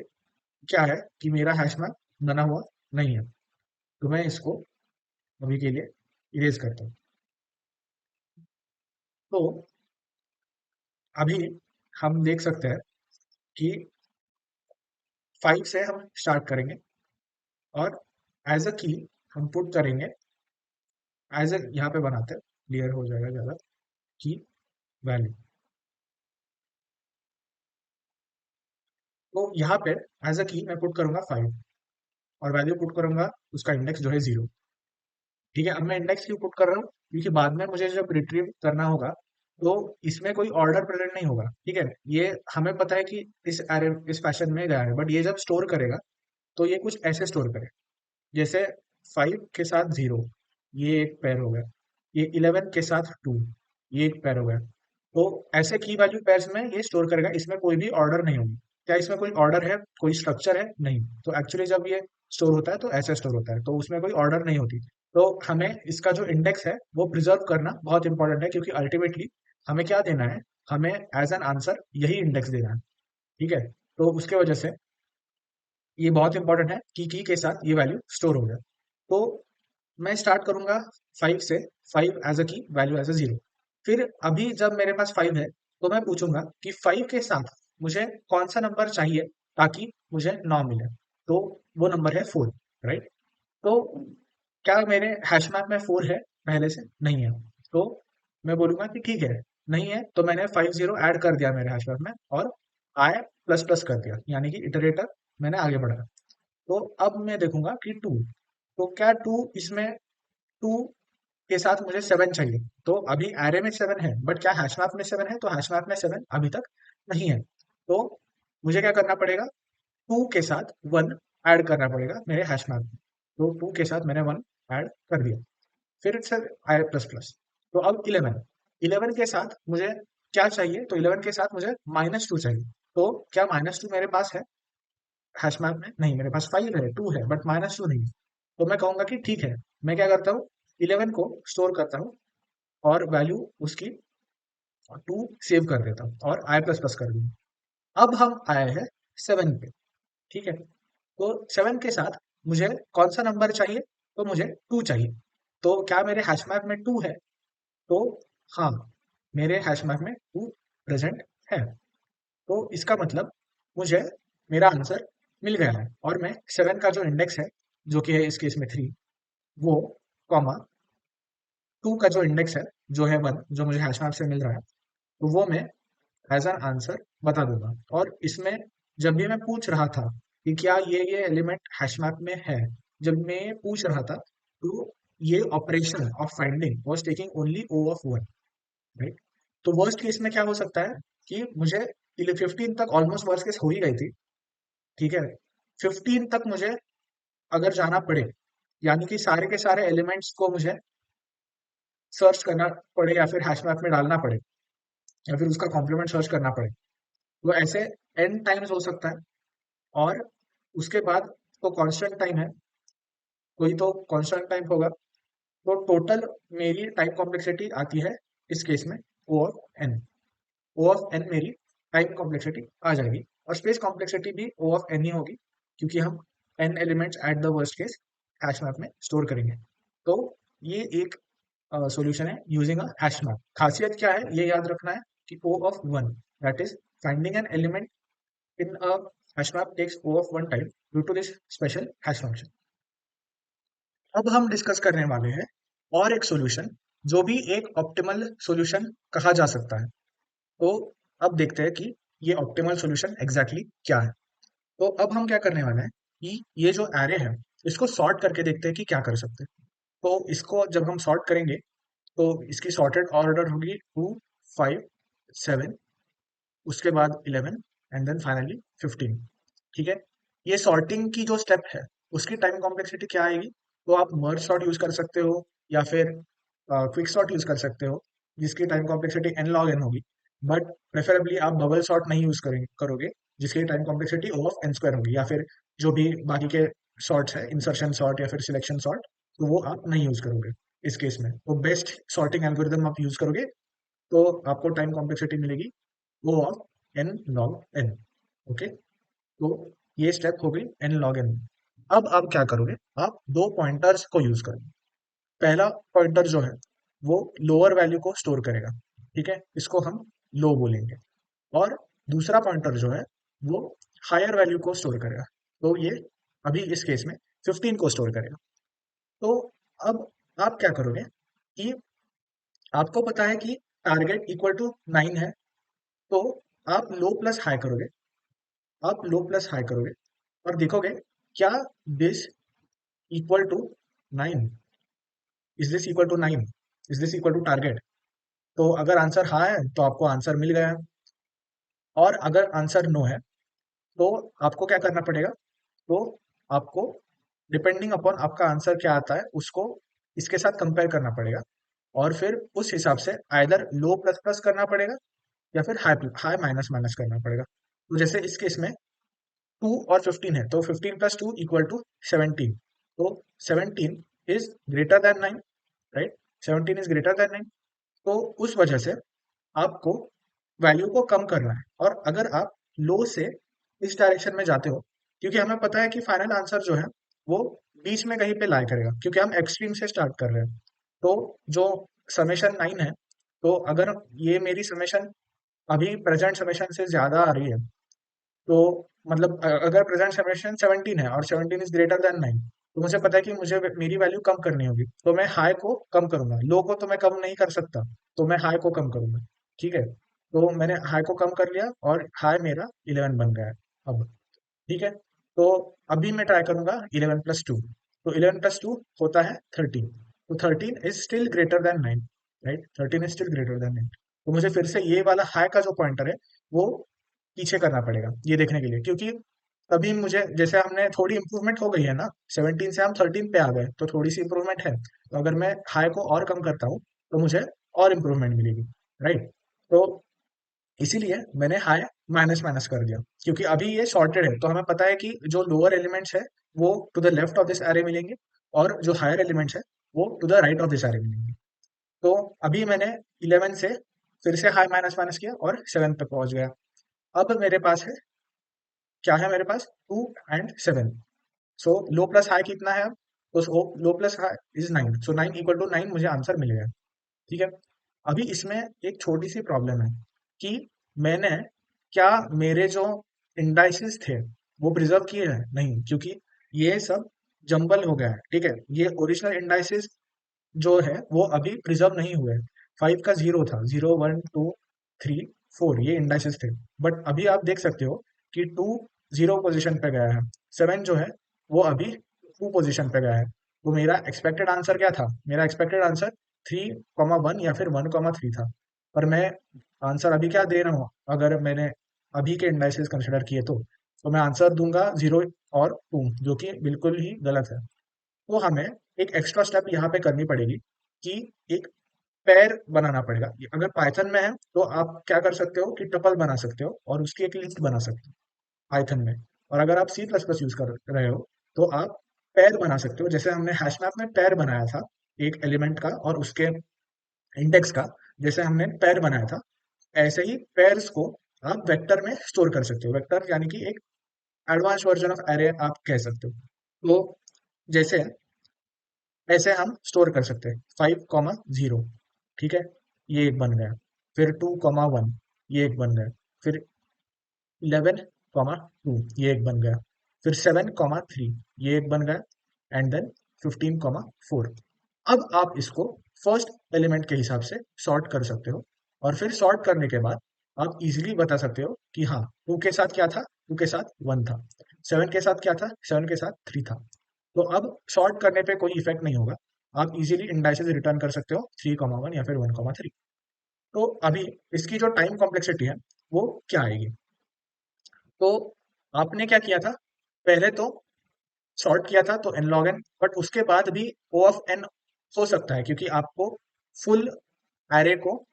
क्या है कि मेरा हैश मैप बना हुआ नहीं है, तो मैं इसको अभी के लिए इरेज करता हूँ। तो अभी हम देख सकते हैं कि 5 से हम स्टार्ट करेंगे, और एज अ की हम पुट करेंगे, एज ए यहाँ पे बनाते हैं, क्लियर हो जाएगा ज़्यादा, की वैल्यू। तो यहाँ पे एज अ की मैं पुट करूंगा 5 और वैल्यू पुट करूंगा उसका इंडेक्स जो है 0। ठीक है, अब मैं इंडेक्स क्यों पुट कर रहा हूँ, क्योंकि बाद में मुझे जब रिट्रीव करना होगा तो इसमें कोई ऑर्डर प्रेजेंट नहीं होगा। ठीक है, ये हमें पता है कि इस एरे इस फैशन में गया है, बट ये जब स्टोर करेगा तो ये कुछ ऐसे स्टोर करे, जैसे 5 के साथ 0, ये एक पेयर हो गया, ये 11 के साथ 2, ये एक पेयर हो गया। तो ऐसे की वैल्यू पेयर्स में ये स्टोर करेगा, इसमें कोई भी ऑर्डर नहीं होगी। क्या इसमें कोई ऑर्डर है, कोई स्ट्रक्चर है? नहीं। तो एक्चुअली जब ये स्टोर होता है तो ऐसे स्टोर होता है, तो उसमें कोई ऑर्डर नहीं होती। तो हमें इसका जो इंडेक्स है वो प्रिजर्व करना बहुत इंपॉर्टेंट है, क्योंकि अल्टीमेटली हमें क्या देना है, हमें एज एन आंसर यही इंडेक्स देना है। ठीक है, तो उसके वजह से ये बहुत इंपॉर्टेंट है कि की के साथ ये वैल्यू स्टोर हो जाए। तो मैं स्टार्ट करूंगा 5 से, 5 एज अ की, वैल्यू एज अ 0। फिर अभी जब मेरे पास 5 है तो मैं पूछूंगा कि 5 के साथ मुझे कौन सा नंबर चाहिए ताकि मुझे 9 मिले। तो वो नंबर है 4, राइट। तो क्या मेरे हैश मैप में 4 है? पहले से नहीं है। तो मैं बोलूंगा कि ठीक है, नहीं है, तो मैंने 50 ऐड कर दिया मेरे हैश मैप में और आई प्लस प्लस कर दिया, यानी कि इटरेटर मैंने आगे बढ़ाया। तो अब मैं देखूंगा कि 2, तो क्या 2 इसमें, 2 के साथ मुझे 7 चाहिए। तो अभी एरे में 7 है, बट क्या हैश मैप में 7 है? तो हैश मैप में 7 अभी तक नहीं है। तो मुझे क्या करना पड़ेगा, 2 के साथ 1 ऐड करना पड़ेगा मेरे हैश मैप में। तो 2 के साथ मैंने 1 ऐड कर दिया, फिर से आई प्लस प्लस। तो अब 11, 11 के साथ मुझे क्या चाहिए? तो 11 के साथ मुझे -2 चाहिए। तो क्या -2 मेरे पास है हैश मैप में? नहीं, मेरे पास 5 है, 2 है, बट -2 नहीं है। तो मैं कहूंगा कि ठीक है, मैं क्या करता हूँ, 11 को स्टोर करता हूँ और वैल्यू उसकी 2 सेव कर देता हूँ और आई प्लस प्लस कर दूंगा। अब हम आए हैं 7 पे। ठीक है, तो 7 के साथ मुझे कौन सा नंबर चाहिए? तो मुझे 2 चाहिए। तो क्या मेरे हैश मैप में 2 है? तो हाँ, मेरे हैश मैप में 2 प्रेजेंट है। तो इसका मतलब मुझे मेरा आंसर मिल गया है, और मैं 7 का जो इंडेक्स है, जो कि है इस केस में 3, वो कॉमा 2 का जो इंडेक्स है, जो है 1, जो मुझे हैश मैप से मिल रहा है, तो वो मैं एज एन आंसर बता दूंगा। और इसमें जब भी मैं पूछ रहा था कि क्या ये एलिमेंट हैश मैप में है, जब मैं ये पूछ रहा था, तो ये operation of finding was taking only O of 1, right. तो वर्स्ट केस में क्या हो सकता है कि मुझे 15 तक, ऑलमोस्ट वर्स्ट केस हो ही गई थी। ठीक है, 15 तक मुझे अगर जाना पड़े, यानी कि सारे के सारे एलिमेंट्स को मुझे सर्च करना पड़े या फिर हैश मैप में डालना पड़े, या फिर उसका कॉम्प्लीमेंट सर्च करना पड़े, तो ऐसे n टाइम्स हो सकता है। और उसके बाद तो कांस्टेंट टाइम है, कोई तो कांस्टेंट टाइम होगा। तो टोटल मेरी टाइम कॉम्प्लेक्सिटी आती है इस केस में O of n। O of n मेरी टाइम कॉम्प्लेक्सिटी आ जाएगी, और स्पेस कॉम्प्लेक्सिटी भी O ऑफ n ही होगी, क्योंकि हम n elements at the worst case hash map में स्टोर करेंगे। तो ये एक सॉल्यूशन है यूजिंग अ हैश मैप। खासियत क्या है ये याद रखना है कि O of 1, that is finding an element in a hash map takes O of 1 time due to this special hash function। अब हम डिस्कस करने वाले हैं और एक सॉल्यूशन, जो भी एक ऑप्टिमल सॉल्यूशन कहा जा सकता है। तो अब देखते हैं कि ये ऑप्टिमल सॉल्यूशन एग्जैक्टली क्या है। तो अब हम क्या करने वाले हैं कि ये जो एरे है, इसको सॉर्ट करके देखते हैं कि क्या कर सकते हैं। तो इसको जब हम सॉर्ट करेंगे तो इसकी सॉर्टेड ऑर्डर होगी 2, 5, 7, उसके बाद 11 एंड देन फाइनली 15। ठीक है, ये सॉर्टिंग की जो स्टेप है उसकी टाइम कॉम्प्लेक्सिटी क्या आएगी? तो आप मर्ज सॉर्ट यूज कर सकते हो या फिर क्विक सॉर्ट यूज कर सकते हो, जिसकी time complexity n log n होगी। बट प्रेफरेबली आप बबल सॉर्ट नहीं यूज करोगे, जिसकी time complexity O of n square होगी, या फिर जो भी बाकी के सॉर्ट्स है, इंसर्शन सॉर्ट या फिर सिलेक्शन सॉर्ट, तो वो आप नहीं यूज करोगे इस केस में। तो बेस्ट सॉर्टिंग एल्गोरिदम आप यूज करोगे, तो आपको टाइम कॉम्प्लेक्सिटी मिलेगी O of n log n। Okay, तो ये स्टेप हो गई n log n। अब आप क्या करोगे, आप दो पॉइंटर्स को यूज करोगे। पहला पॉइंटर जो है वो लोअर वैल्यू को स्टोर करेगा, ठीक है, इसको हम लो बोलेंगे। और दूसरा पॉइंटर जो है वो हायर वैल्यू को स्टोर करेगा, तो ये अभी इस केस में 15 को स्टोर करेगा। तो अब आप क्या करोगे कि आपको पता है कि टारगेट इक्वल टू 9 है, तो आप लो प्लस हाई करोगे। आप लो प्लस हाई करोगे और देखोगे क्या this equal to 9, is this equal to 9, is this equal to target. तो अगर आंसर हाँ है तो आपको आंसर मिल गया है, और अगर आंसर नो है तो आपको क्या करना पड़ेगा, तो आपको डिपेंडिंग अपॉन आपका आंसर क्या आता है उसको इसके साथ कंपेयर करना पड़ेगा, और फिर उस हिसाब से आइदर लो प्लस प्लस करना पड़ेगा या फिर हाई हाई माइनस माइनस करना पड़ेगा। तो जैसे इस केस में 2 और 15 है, तो 15 + 2 = 17, तो 17 is greater then 9, right, 17 is greater then 9। तो उस वजह से आपको वैल्यू को कम करना है, और अगर आप लो से इस डायरेक्शन में जाते हो, क्योंकि हमें पता है कि फाइनल आंसर जो है वो बीच में कहीं पे लाई करेगा, क्योंकि हम एक्सट्रीम से स्टार्ट कर रहे हैं। तो जो समेशन 9 है, तो अगर ये मेरी समेशन अभी प्रेजेंट समेशन से ज्यादा आ रही है, तो मतलब अगर प्रेजेंट समेशन 17 है और 17 इज ग्रेटर देन 9, तो मुझे पता है कि मुझे मेरी वैल्यू कम करनी होगी, तो मैं हाई को कम करूंगा, लो को तो मैं कम नहीं कर सकता, तो मैं हाई को कम करूंगा। ठीक है, तो मैंने हाई को कम कर लिया और हाई मेरा 11 बन गया है अब। ठीक है, तो अभी मैं ट्राई करूंगा 11 + 2, तो 11 + 2 होता है 13, तो 13 is still greater than 9, right, 13 is still greater than 9। तो मुझे फिर से ये वाला हाई का जो पॉइंटर है वो पीछे करना पड़ेगा ये देखने के लिए, क्योंकि तभी मुझे, जैसे हमने थोड़ी इंप्रूवमेंट हो गई है ना, 17 से हम 13 पे आ गए, तो थोड़ी सी इंप्रूवमेंट है, तो अगर मैं हाई को और कम करता हूँ तो मुझे और इंप्रूवमेंट मिलेगी, राइट। तो इसीलिए मैंने हाई माइनस माइनस कर दिया, क्योंकि अभी ये सॉर्टेड है, तो हमें पता है कि जो लोअर एलिमेंट्स है वो to the left of this array मिलेंगे, और जो हायर एलिमेंट्स है वो to the right of this array मिलेंगे। तो अभी मैंने 11 से फिर से हाई माइनस माइनस किया और 7 पे पहुंच गया। अब मेरे पास है, क्या है मेरे पास, 2 और 7। सो लो प्लस हाई कितना है अब, तो लो प्लस हाई इज 9, सो 9 = 9 मुझे आंसर मिल गया। ठीक है, अभी इसमें एक छोटी सी प्रॉब्लम है कि मैंने, क्या मेरे जो इंडाइसेस थे वो प्रिजर्व किए हैं, नहीं, क्योंकि ये सब जंबल हो गया है। ठीक है, ये ओरिजिनल इंडाइसेस जो है वो अभी प्रिजर्व नहीं हुए। 5 का 0 था, 0 1 2 3 4, ये इंडाइसेस थे, बट अभी आप देख सकते हो कि 2 0 पोजिशन पे गया है, 7 जो है वो अभी 2 पोजिशन पे गया है। तो मेरा एक्सपेक्टेड आंसर क्या था, मेरा एक्सपेक्टेड आंसर 3, 1 या फिर 1, 3 था, पर मैं आंसर अभी क्या दे रहा हूँ, अगर मैंने अभी के इंडाइसेस कंसिडर किए तो मैं आंसर दूंगा 0 और 2, जो कि बिल्कुल ही गलत है। तो हमें एक एक्स्ट्रा स्टेप यहाँ पे करनी पड़ेगी कि एक पेयर बनाना पड़ेगा। अगर पाइथन में है तो आप क्या कर सकते हो कि टपल बना सकते हो और उसकी एक लिस्ट बना सकते हो पाइथन में, और अगर आप सी प्लस प्लस यूज कर रहे हो तो आप पेयर बना सकते हो, जैसे हमने हैश मैप में पेयर बनाया था एक एलिमेंट का और उसके इंडेक्स का, जैसे हमने पेयर बनाया था, ऐसे ही पेयर्स को आप वेक्टर में स्टोर कर सकते हो। वेक्टर यानी कि एक एडवांस वर्जन ऑफ एरे आप कह सकते हो। तो जैसे ऐसे हम स्टोर कर सकते हैं 5, 0, ठीक है, ये एक बन गया, फिर 2, 1, ये एक बन गया, फिर 11, 2, ये एक बन गया, फिर 7, 3, ये एक बन गया, एंड देन 15, 4। अब आप इसको फर्स्ट एलिमेंट के हिसाब से सॉर्ट कर सकते हो, और फिर सॉर्ट करने के बाद आप इजीली बता सकते हो कि हाँ, 2 के साथ क्या था, 2 के साथ 1 था, 7 के साथ क्या था, 7 के साथ 3 था। तो अब सॉर्ट करने पे कोई इफेक्ट नहीं होगा, आप इजीली इंडाइसेस रिटर्न कर सकते हो 3, 1 या फिर 1, 3। तो अभी इसकी जो टाइम कॉम्प्लेक्सिटी है वो क्या आएगी, तो आपने क्या किया था, पहले तो सॉर्ट किया था तो एन लॉग एन, बट उसके बाद भी ओ ऑफ एन हो सकता है, क्योंकि आपको फुल एरे को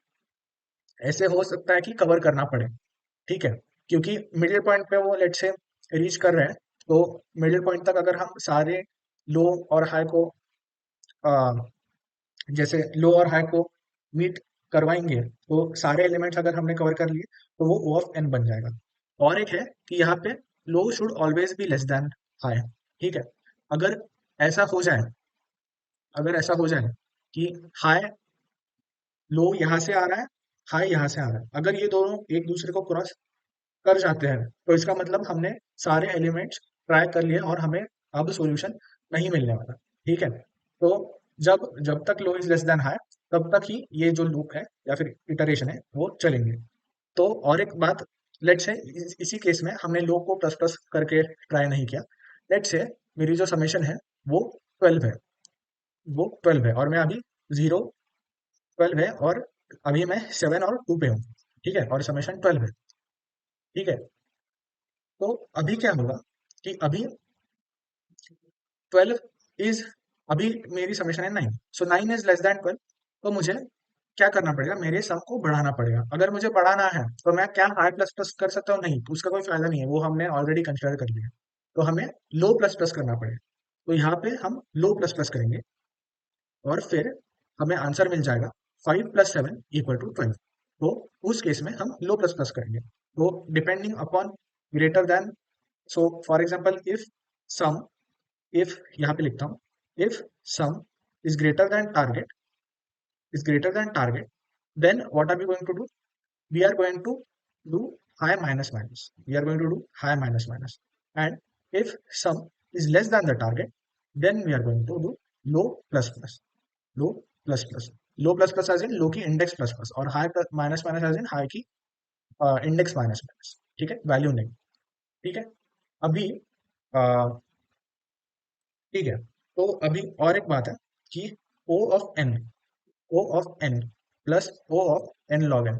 ऐसे हो सकता है कि कवर करना पड़े। ठीक है, क्योंकि मिडिल पॉइंट पे वो लेट से रीच कर रहे हैं, तो मिडिल पॉइंट तक अगर हम सारे लो और हाई को आ, जैसे लो और हाई को मीट करवाएंगे, तो सारे एलिमेंट्स अगर हमने कवर कर लिए तो वो ओ ऑफ एन बन जाएगा। और एक है कि यहाँ पे low should always be less than high. ठीक है, अगर ऐसा हो जाए, अगर ऐसा हो जाए कि हाई, लो यहाँ से आ रहा है, हाई यहाँ से आ रहा है, अगर ये दोनों एक दूसरे को क्रॉस कर जाते हैं तो इसका मतलब हमने सारे एलिमेंट्स ट्राई कर लिए और हमें अब सॉल्यूशन नहीं मिलने वाला। ठीक है, तो जब जब तक लो इज लेस देन हाई तब तक ही ये जो लूप है या फिर इटरेशन है वो चलेंगे। तो और एक बात लेट से इसी केस में हमने लो को प्लस प्लस करके ट्राई नहीं किया। लेट से मेरी जो समेशन है वो 12 है, वो 12 है और मैं अभी 0 12 है और अभी मैं 7 और 2 पे हूँ, ठीक है, और समेशन 12 है, ठीक है। तो अभी क्या होगा कि अभी 12 इज, अभी मेरी समेशन है 9, सो 9 इज लेस देन 12। तो मुझे क्या करना पड़ेगा, मेरे सम को बढ़ाना पड़ेगा। अगर मुझे बढ़ाना है तो मैं क्या हाई प्लस प्लस कर सकता हूँ? नहीं, तो उसका कोई फायदा नहीं है, वो हमने ऑलरेडी कंसिडर कर लिया। तो हमें लो प्लस प्लस करना पड़ेगा। तो यहाँ पे हम लो प्लस प्लस करेंगे और फिर हमें आंसर मिल जाएगा 5 + 7 = 12। तो उस केस में हम लो प्लस प्लस करेंगे। तो depending upon greater than, so for example if sum, if यहाँ पे लिखता हूँ, if sum is greater than target, is greater than target, then what are we going to do? We are going to do high minus minus. We are going to do high minus minus. And if sum is less than the target, then we are going to do low plus plus. Low plus plus. Low plus plus as in low की index plus plus और high plus minus minus as in high की index minus minus. ठीक है, वैल्यू नहीं, ठीक है। अभी ठीक है, तो अभी और एक बात है कि O of n, O of n plus O of n log n,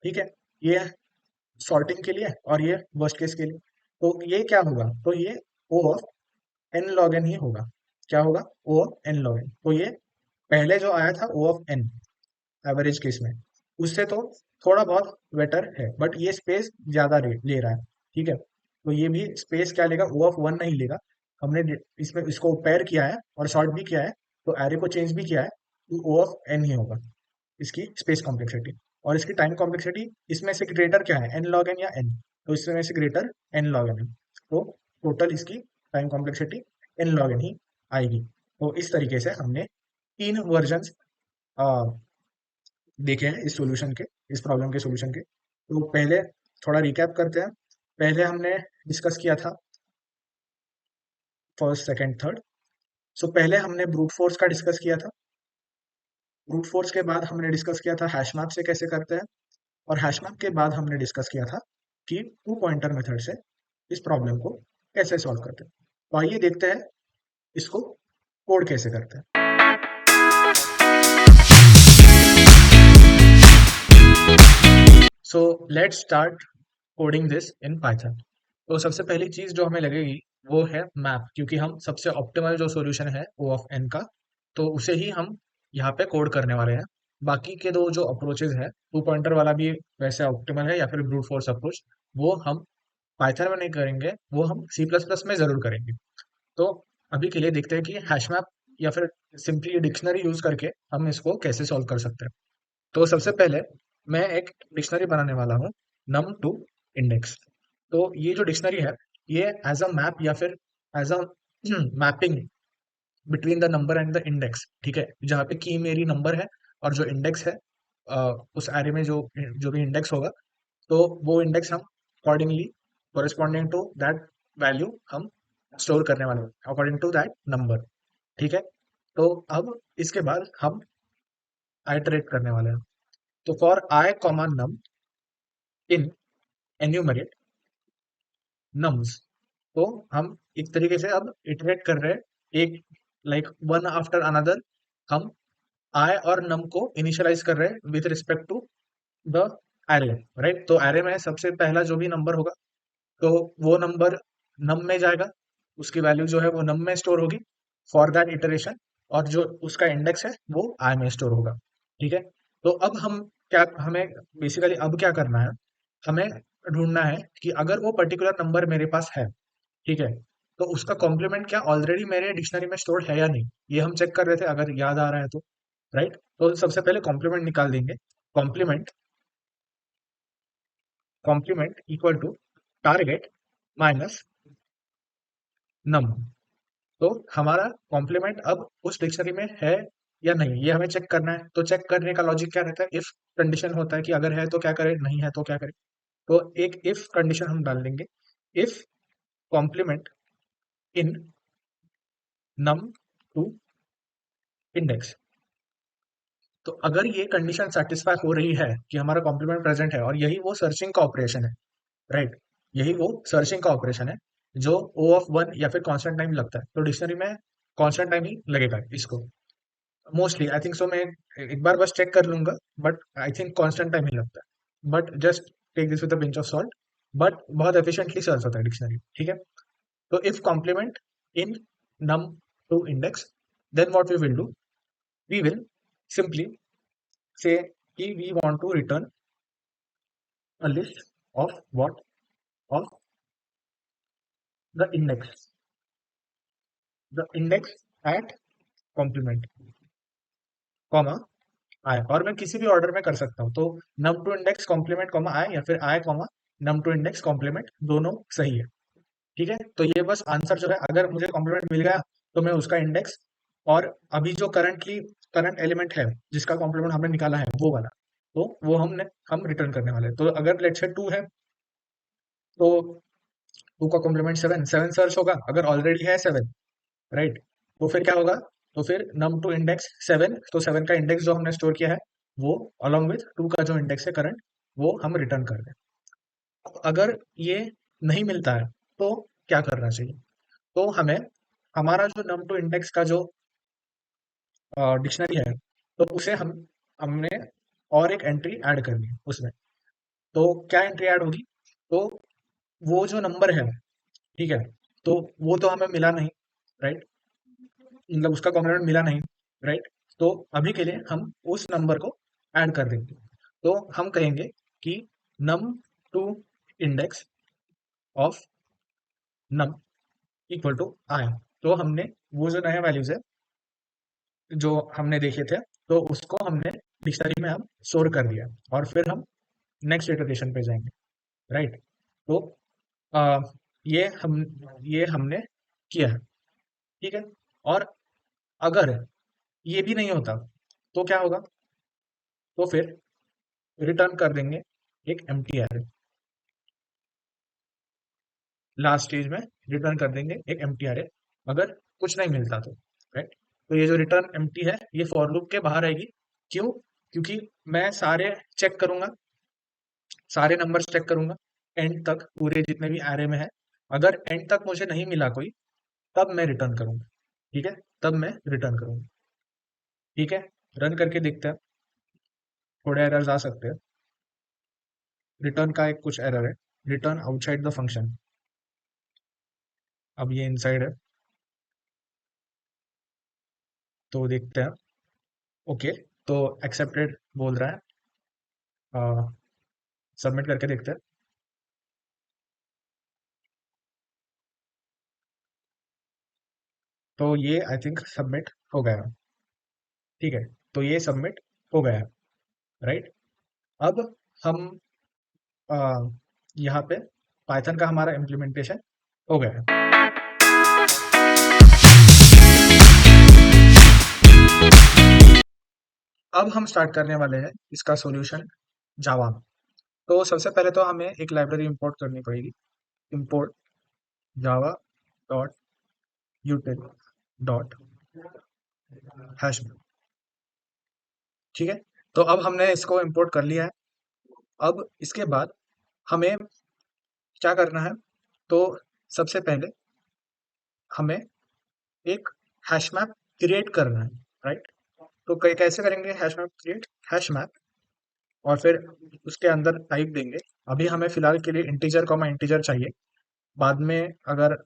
ठीक है, ये सॉर्टिंग के लिए और ये वर्स्ट केस के लिए। तो ये क्या होगा, तो ये O of n log n ही होगा। क्या होगा? O of n log n। तो ये पहले जो आया था O of n average case में, उससे तो थोड़ा बहुत बेटर है, बट ये स्पेस ज्यादा ले रहा है, ठीक है। तो ये भी स्पेस क्या लेगा, O of 1 नहीं लेगा। हमने इसमें इसको पेयर किया है और सॉर्ट भी किया है, तो एरे को चेंज भी किया है, तो O of n ही होगा इसकी स्पेस कॉम्प्लेक्सिटी। और इसकी टाइम कॉम्प्लेक्सिटी इसमें से ग्रेटर क्या है, एन लॉग एन या एन? तो इसमें से ग्रेटर एन लॉग एन है। तो टोटल इसकी time complexity n log n ही आएगी। तो इस तरीके से हमने 3 वर्जन देखे हैं इस सॉल्यूशन के, इस प्रॉब्लम के सॉल्यूशन के। तो पहले थोड़ा रिकैप करते हैं। पहले हमने डिस्कस किया था फर्स्ट सेकंड थर्ड। सो पहले हमने ब्रूट फोर्स का डिस्कस किया था। ब्रूट फोर्स के बाद हमने डिस्कस किया था हैश मैप से कैसे करते हैं, और हैशमैप के बाद हमने डिस्कस किया था कि 2 पॉइंटर मेथड से इस प्रॉब्लम को कैसे सॉल्व करते हैं। तो आइए देखते हैं इसको कोड कैसे करते हैं। So let's start coding this in Python. तो सबसे पहली चीज जो हमें लगेगी वो है मैप, क्योंकि हम सबसे ऑप्टिमल जो सॉल्यूशन है O of n का, तो उसे ही हम यहाँ पे कोड करने वाले हैं। बाकी के दो जो अप्रोचेज है, 2 पॉइंटर वाला भी वैसे ऑप्टिमल है या फिर ब्रूट फोर्स अप्रोच, वो हम पाइथन में नहीं करेंगे, वो हम सी प्लस प्लस में जरूर करेंगे। तो अभी के लिए देखते हैं कि हैश मैप या फिर सिंपली डिक्शनरी यूज करके हम इसको कैसे सॉल्व कर सकते हैं। तो सबसे पहले मैं एक डिक्शनरी बनाने वाला हूँ, नम टू इंडेक्स। तो ये जो डिक्शनरी है, ये एज अ मैप या फिर as a mapping between the number and the index, ठीक है, जहाँ पे की मेरी नंबर है और जो इंडेक्स है, उस एरे में जो जो भी इंडेक्स होगा, तो वो इंडेक्स हम accordingly corresponding to that value हम स्टोर करने वाले हैं अकॉर्डिंग टू दैट नंबर, ठीक है। तो अब इसके बाद हम आइटरेट करने वाले हैं। तो for I comma num in enumerate nums, तो हम एक तरीके से अब इटरेट कर रहे हैं, एक लाइक वन आफ्टर अनदर हम आई और नम को इनिशियलाइज कर रहे हैं with respect to the array, right. तो एरे में सबसे पहला जो भी नंबर होगा, तो वो नंबर नम में जाएगा, उसकी वैल्यू जो है वो नम में स्टोर होगी फॉर दैट इटरेशन, और जो उसका इंडेक्स है वो आई में स्टोर होगा, ठीक है। तो अब हम क्या, हमें बेसिकली अब क्या करना है, हमें ढूंढना है कि अगर वो पर्टिकुलर नंबर मेरे पास है, ठीक है, तो उसका कॉम्प्लीमेंट क्या ऑलरेडी मेरे डिक्शनरी में स्टोर है या नहीं, ये हम चेक कर रहे थे, अगर याद आ रहा है तो, राइट। तो सबसे पहले कॉम्प्लीमेंट निकाल देंगे। Complement, complement equal to target minus num. तो हमारा कॉम्प्लीमेंट अब उस डिक्शनरी में है या नहीं, ये हमें चेक करना है। तो चेक करने का लॉजिक क्या रहता है, इफ कंडीशन होता है कि अगर है तो क्या करें, नहीं है तो क्या करें। तो एक इफ कंडीशन हम डाल देंगे, if complement in num to index. तो अगर ये कंडीशन सेटिस्फाई हो रही है कि हमारा कॉम्प्लीमेंट प्रेजेंट है, और यही वो सर्चिंग का ऑपरेशन है, राइट। यही वो सर्चिंग का ऑपरेशन है जो ओ ऑफ वन या फिर कांस्टेंट टाइम लगता है, तो डिक्शनरी में कांस्टेंट टाइम ही लगेगा इसको। मोस्टली आई थिंक सो, मैं एक बार बस चेक कर लूंगा, but I think constant time ही लगता है, but just take this with a pinch of salt. But बहुत एफिशिएंटली सर्च होता है डिक्शनरी, ठीक है। तो if complement in num to index, then what we will do, we will simply say कि we want to return a list of what, of the index at complement, comma i, और मैं किसी भी ऑर्डर में कर सकता हूँ, तो num to index complement comma i, या फिर i comma num to index complement, दोनों सही है, ठीक है। तो ये बस आंसर जो है, अगर मुझे कॉम्प्लीमेंट मिल गया तो मैं उसका इंडेक्स, और अभी जो करंट एलिमेंट है जिसका कॉम्प्लीमेंट हमने निकाला है वो वाला, तो वो हम रिटर्न करने वाले हैं। तो अगर लेट्स से 2 है, तो 2 का कॉम्प्लीमेंट 7, 7 सर्च होगा, अगर ऑलरेडी है 7, राइट। तो फिर क्या होगा, तो फिर num टू इंडेक्स 7, तो 7 का इंडेक्स जो हमने स्टोर किया है वो अलॉन्ग विथ 2 का जो इंडेक्स है करंट, वो हम रिटर्न कर दें। अब अगर ये नहीं मिलता है तो क्या करना चाहिए, तो हमें हमारा जो num टू इंडेक्स का जो डिक्शनरी है, तो उसे हमने और एक एंट्री ऐड करनी है उसमें। तो क्या एंट्री ऐड होगी, तो वो जो नंबर है, ठीक है, तो वो तो हमें मिला नहीं, राइट, मतलब उसका कॉम्प्लीमेंट मिला नहीं, राइट। तो अभी के लिए हम उस नंबर को ऐड कर देंगे, तो हम कहेंगे कि num to index of num equal to i. तो हमने वो जो नया वैल्यूज है जो हमने देखे थे, तो उसको हमने डिक्शनरी में हम स्टोर कर दिया, और फिर हम नेक्स्ट इटरेशन पे जाएंगे, राइट। तो आ, ये हम ये हमने किया है, ठीक है। और अगर ये भी नहीं होता तो क्या होगा, तो फिर रिटर्न कर देंगे एक एम्प्टी एरे, लास्ट स्टेज में रिटर्न कर देंगे एक एम्प्टी एरे, अगर कुछ नहीं मिलता तो, राइट। तो ये जो रिटर्न एम्प्टी है ये फॉर लूप के बाहर आएगी, क्यों, क्योंकि मैं सारे चेक करूंगा, सारे नंबर्स चेक करूंगा एंड तक, पूरे जितने भी एरे में है, अगर एंड तक मुझे नहीं मिला कोई, तब मैं रिटर्न करूंगा, ठीक है, तब मैं रिटर्न करूंगा, ठीक है। रन करके देखते हैं, थोड़े एरर्स आ सकते हैं। रिटर्न का एक कुछ एरर है, रिटर्न आउटसाइड द फंक्शन, अब ये इनसाइड है, तो देखते हैं। ओके, तो एक्सेप्टेड बोल रहा है, सबमिट करके देखते हैं। तो ये आई थिंक सबमिट हो गया, ठीक है। तो ये सबमिट हो गया, राइट। अब हम अ, यहाँ पे पाइथन का हमारा इम्प्लीमेंटेशन हो गया है। अब हम स्टार्ट करने वाले हैं इसका सॉल्यूशन जावा में। तो सबसे पहले तो हमें एक लाइब्रेरी इंपोर्ट करनी पड़ेगी, import Java dot यूटिल dot hash, ठीक है। तो अब हमने इसको इंपोर्ट कर लिया है। अब इसके बाद हमें क्या करना है, तो सबसे पहले हमें एक हैश मैप क्रिएट करना है, राइट। तो कैसे करेंगे hash map create, hash map, और फिर उसके अंदर टाइप देंगे। अभी हमें फिलहाल के लिए इंटीजर कॉमा इंटीजर चाहिए, बाद में अगर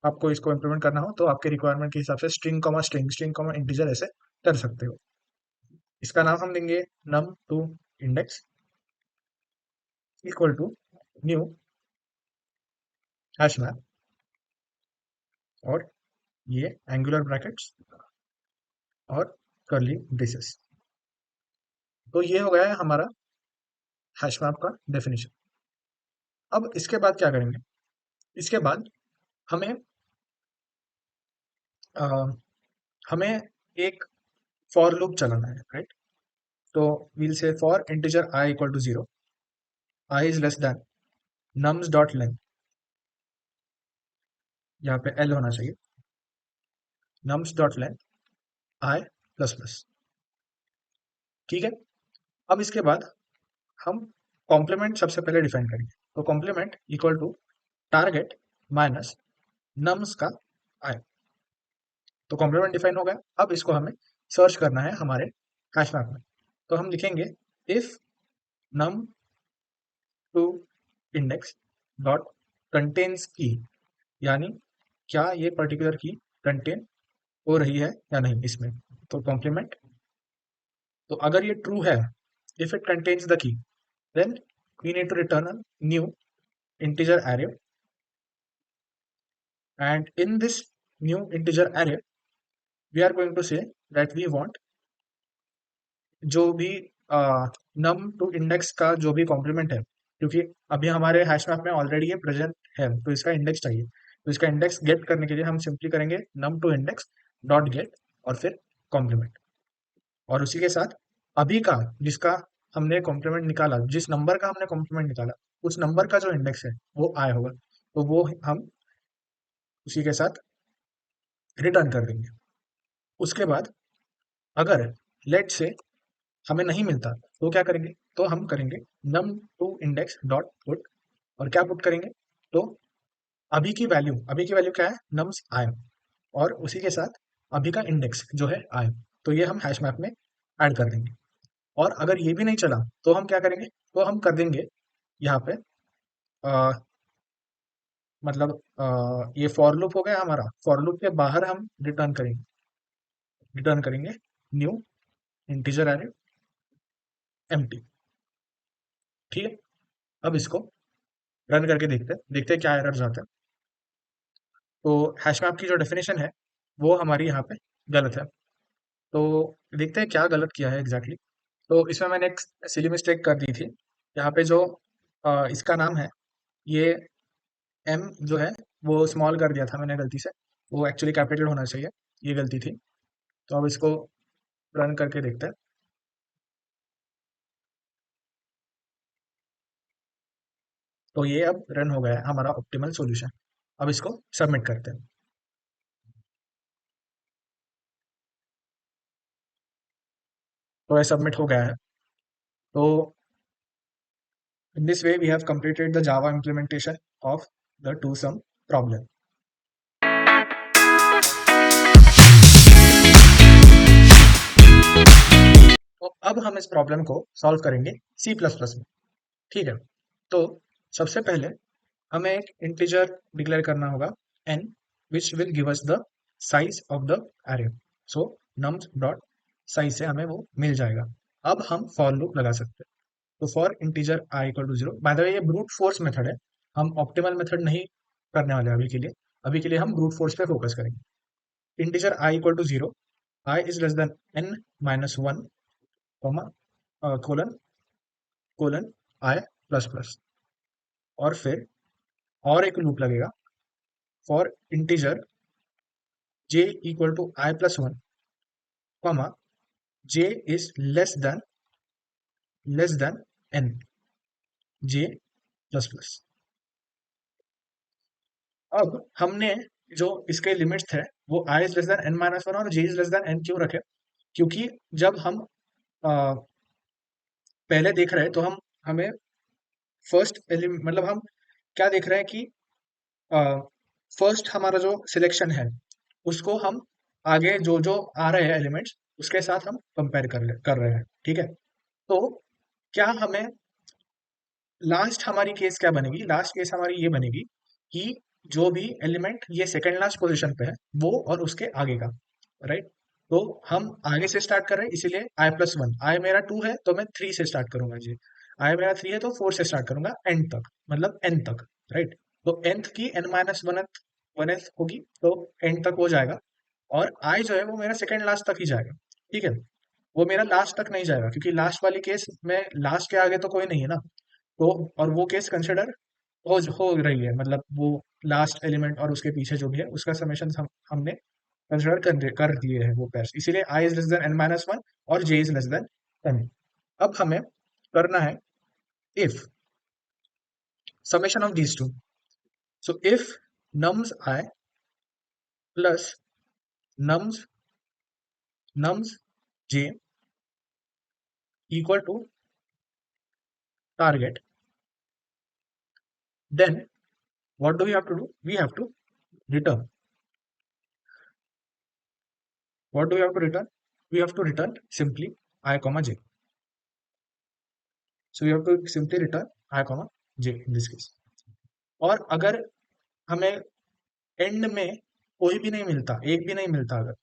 आपको इसको इम्प्लीमेंट करना हो तो आपके रिक्वायरमेंट के हिसाब से string comma string, string comma integer ऐसे कर सकते हो। इसका नाम हम देंगे num to index equal to new hash map, और ये एंगुलर ब्रैकेट्स और कर्ली ब्रेसेस। तो ये हो गया है हमारा हैश मैप का डेफिनेशन। अब इसके बाद क्या करेंगे, इसके बाद हमें अ, हमें एक फॉर लूप चलाना है, राइट। तो we'll say for integer I equal to 0, I is less than nums dot length, यहाँ पे एल होना चाहिए, nums dot length I plus plus, ठीक है। अब इसके बाद हम कॉम्प्लीमेंट सबसे पहले डिफाइन करेंगे, तो complement equal to target minus nums का आई। तो कॉम्प्लीमेंट डिफाइन हो गया। अब इसको हमें सर्च करना है हमारे हैश मैप में। तो हम लिखेंगे if num to index dot contains key, यानी क्या ये पर्टिकुलर की कंटेन हो रही है या नहीं इसमें। तो कॉम्प्लीमेंट, तो अगर ये ट्रू है, if it contains the key, then we need to return a new integer array, and in this new integer array we are going to say that we want जो भी num टू इंडेक्स का जो भी कॉम्प्लीमेंट है, क्योंकि अभी हमारे हैश मैप में ऑलरेडी ये प्रेजेंट है तो इसका इंडेक्स चाहिए। तो इसका इंडेक्स गेट करने के लिए हम सिंपली करेंगे num to index dot get और फिर कॉम्प्लीमेंट, और उसी के साथ अभी का जिसका हमने कॉम्प्लीमेंट निकाला, जिस नंबर का हमने कॉम्प्लीमेंट निकाला, उस नंबर का जो इंडेक्स है वो आया होगा, तो वो हम उसी के साथ रिटर्न कर देंगे। उसके बाद अगर लेट से हमें नहीं मिलता तो क्या करेंगे, तो हम करेंगे num to index dot put, और क्या पुट करेंगे, तो अभी की वैल्यू क्या है, nums i, और उसी के साथ अभी का इंडेक्स जो है i, तो ये हम हैश मैप में ऐड कर देंगे। और अगर ये भी नहीं चला तो हम क्या करेंगे, तो हम कर देंगे यहाँ पे अ, मतलब ये फॉर लूप हो गया हमारा, फॉर लूप के बाहर हम रिटर्न करेंगे न्यू इंटीजर एरे एम्प्टी। ठीक है, अब इसको रन करके देखते हैं क्या एरर्स आते हैं। तो हैश मैप की जो डेफिनेशन है वो हमारी यहाँ पे गलत है। तो देखते हैं क्या गलत किया है एग्जैक्टली। तो इसमें मैंने एक सिली मिस्टेक कर दी थी। यहाँ पे जो इसका नाम है, ये एम जो है वो स्मॉल कर दिया था मैंने गलती से, वो एक्चुअली कैपिटल होना चाहिए, ये गलती थी। तो अब इसको रन करके देखते हैं। तो ये अब रन हो गया है हमारा ऑप्टिमल सॉल्यूशन। अब इसको सबमिट करते हैं। तो ये सबमिट हो गया है। तो in this way we have completed the Java implementation of the two-sum problem. तो अब हम इस प्रॉब्लम को सॉल्व करेंगे C++ में। ठीक है, तो सबसे पहले हमें एक इंटीजर डिक्लेयर करना होगा n, which will give us the size of the array. So nums dot size से हमें वो मिल जाएगा। अब हम फॉर लूप लगा सकते हैं। तो for integer i equal to 0, by the way ये ब्रूट फोर्स मेथड है, हम ऑप्टिमल मेथड नहीं करने वाले अभी के लिए। अभी के लिए हम ब्रूट फोर्स पे फोकस करेंगे। Integer i equal to 0, i is less than n minus 1, comma colon colon i plus plus, और फिर और एक लूप लगेगा for integer j equal to i plus 1, comma j is less than n, j plus plus. अब हमने जो इसके लिमिट्स थे वो i is less than n minus 1 और j is less than n क्यों रखे, क्योंकि जब हम पहले देख रहे हैं तो हमें फर्स्ट एलिमेंट, मतलब हम क्या देख रहे हैं कि फर्स्ट हमारा जो सिलेक्शन है उसको हम आगे जो जो आ रहे हैं एलिमेंट्स उसके साथ हम कंपेयर कर रहे हैं। ठीक है, तो क्या हमें लास्ट हमारी केस क्या बनेगी, लास्ट केस हमारी ये बनेगी कि जो भी एलिमेंट ये सेकंड लास्ट पोजीशन पे है वो और उसके आगे का, राइट। तो हम आगे से स्टार्ट कर रहे हैं, इसीलिए आई प्लस 1, आई मेरा 2 है तो मैं 3 से स्टार्ट करूंगा जी, आई मेरा 3 है तो 4 से स्टार्ट करूंगा एंड तक, मतलब एन तक, राइट। तो nth की n माइनस वन होगी तो एंड तक हो जाएगा, और आई जो है वो मेरा सेकंड लास्ट तक ही जाएगा। ठीक है, वो मेरा लास्ट तक नहीं जाएगा क्योंकि लास्ट वाली केस में लास्ट के आगे तो कोई नहीं है ना। तो और वो केस कंसिडर हो रही है, मतलब वो लास्ट एलिमेंट और उसके पीछे जो भी है उसका समेशन हमने कंसिडर कर दिए हैं वो पेयर्स, इसीलिए i is less than n minus 1 और j is less than n। अब हमें करना है if summation of these two, so if nums I plus nums j equal to target, then what do we have to do? We have to return. What do we have to return? We have to return simply I comma j. So we have to simply return I comma j in this case. और अगर हमें एंड में कोई भी नहीं मिलता, एक भी नहीं मिलता अगर,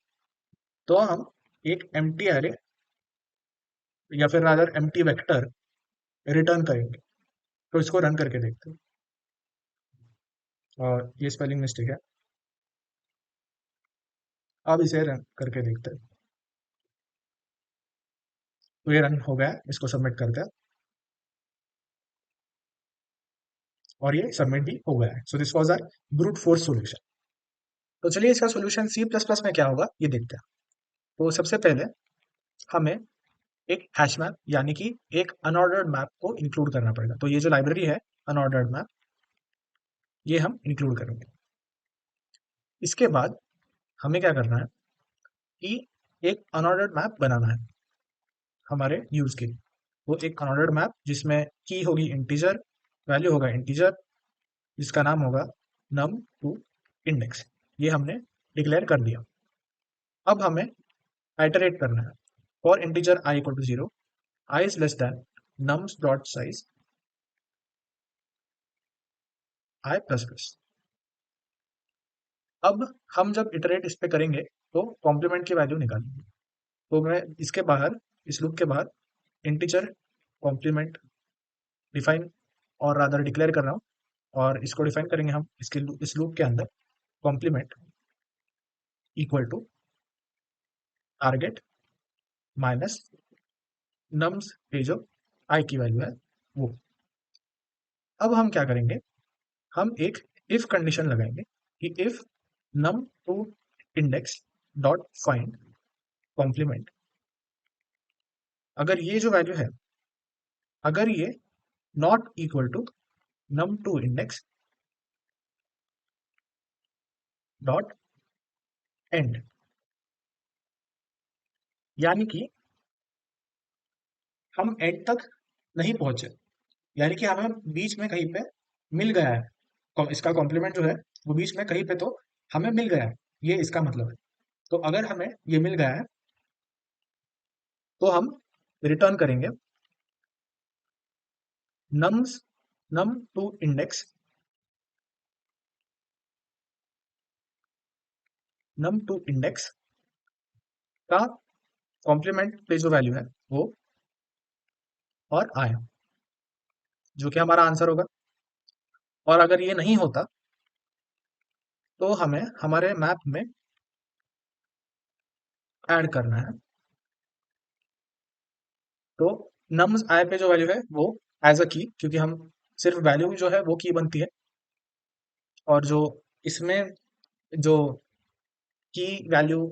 तो हम एक एम्प्टी एरे या फिर रादर एम्प्टी वेक्टर रिटर्न करेंगे। तो इसको रन करके देखते हैं। और ये स्पेलिंग मिस्टेक है। अब इसे रन करके देखते हैं। तो ये रन हो गया है, इसको सबमिट करते हैं और ये सबमिट भी हो गया है। So this was our brute force solution. तो चलिए इसका सॉल्यूशन सी प्लस प्लस में क्या होगा ये देखते हैं। तो सबसे पहले हमें एक हैश मैप यानी कि एक अनऑर्डर्ड मैप को इंक्लूड करना पड़ेगा। तो ये जो लाइब्रेरी है अनऑर्डर्ड मैप, ये हम इंक्लूड करेंगे। इसके बाद हमें क्या करना है कि एक अनऑर्डर्ड मैप बनाना है हमारे यूज के लिए। वो एक अनऑर्डर्ड मैप जिसमें की होगी इंटीजर, वैल्यू होगा इंटीजर, जिसका नाम होगा num to index। ये हमने डिक्लेयर कर दिया। अब हमें आइटरेट करना है। For integer i equal to 0, i is less than nums dot size i plus plus. अब हम जब इटरेट इस पे करेंगे तो कॉम्प्लीमेंट की वैल्यू निकालेंगे। तो मैं इसके बाहर, इस लूप के बाहर इंटीजर कॉम्प्लीमेंट डिफाइन और रादर डिक्लेयर कर रहा हूँ, और इसको डिफाइन करेंगे हम इस लूप के अंदर complement equal to target minus nums पे जो आई की वैल्यू है वो। अब हम क्या करेंगे, हम एक इफ कंडीशन लगाएंगे कि if num to index dot find complement, अगर ये जो वैल्यू है, अगर ये not equal to num to index dot end, यानी कि हम एंड तक नहीं पहुंचे, यानी कि हमें बीच में कहीं पे मिल गया है, इसका कॉम्प्लीमेंट जो है वो बीच में कहीं पे तो हमें मिल गया है, ये इसका मतलब है। तो अगर हमें ये मिल गया है तो हम रिटर्न करेंगे nums num to index num to index का कॉम्प्लीमेंट पे जो वैल्यू है वो और आया, जो कि हमारा आंसर होगा। और अगर ये नहीं होता तो हमें हमारे मैप में ऐड करना है। तो nums आई पे जो वैल्यू है वो एज अ की, क्योंकि हम सिर्फ वैल्यू जो है वो की बनती है, और जो इसमें जो की वैल्यू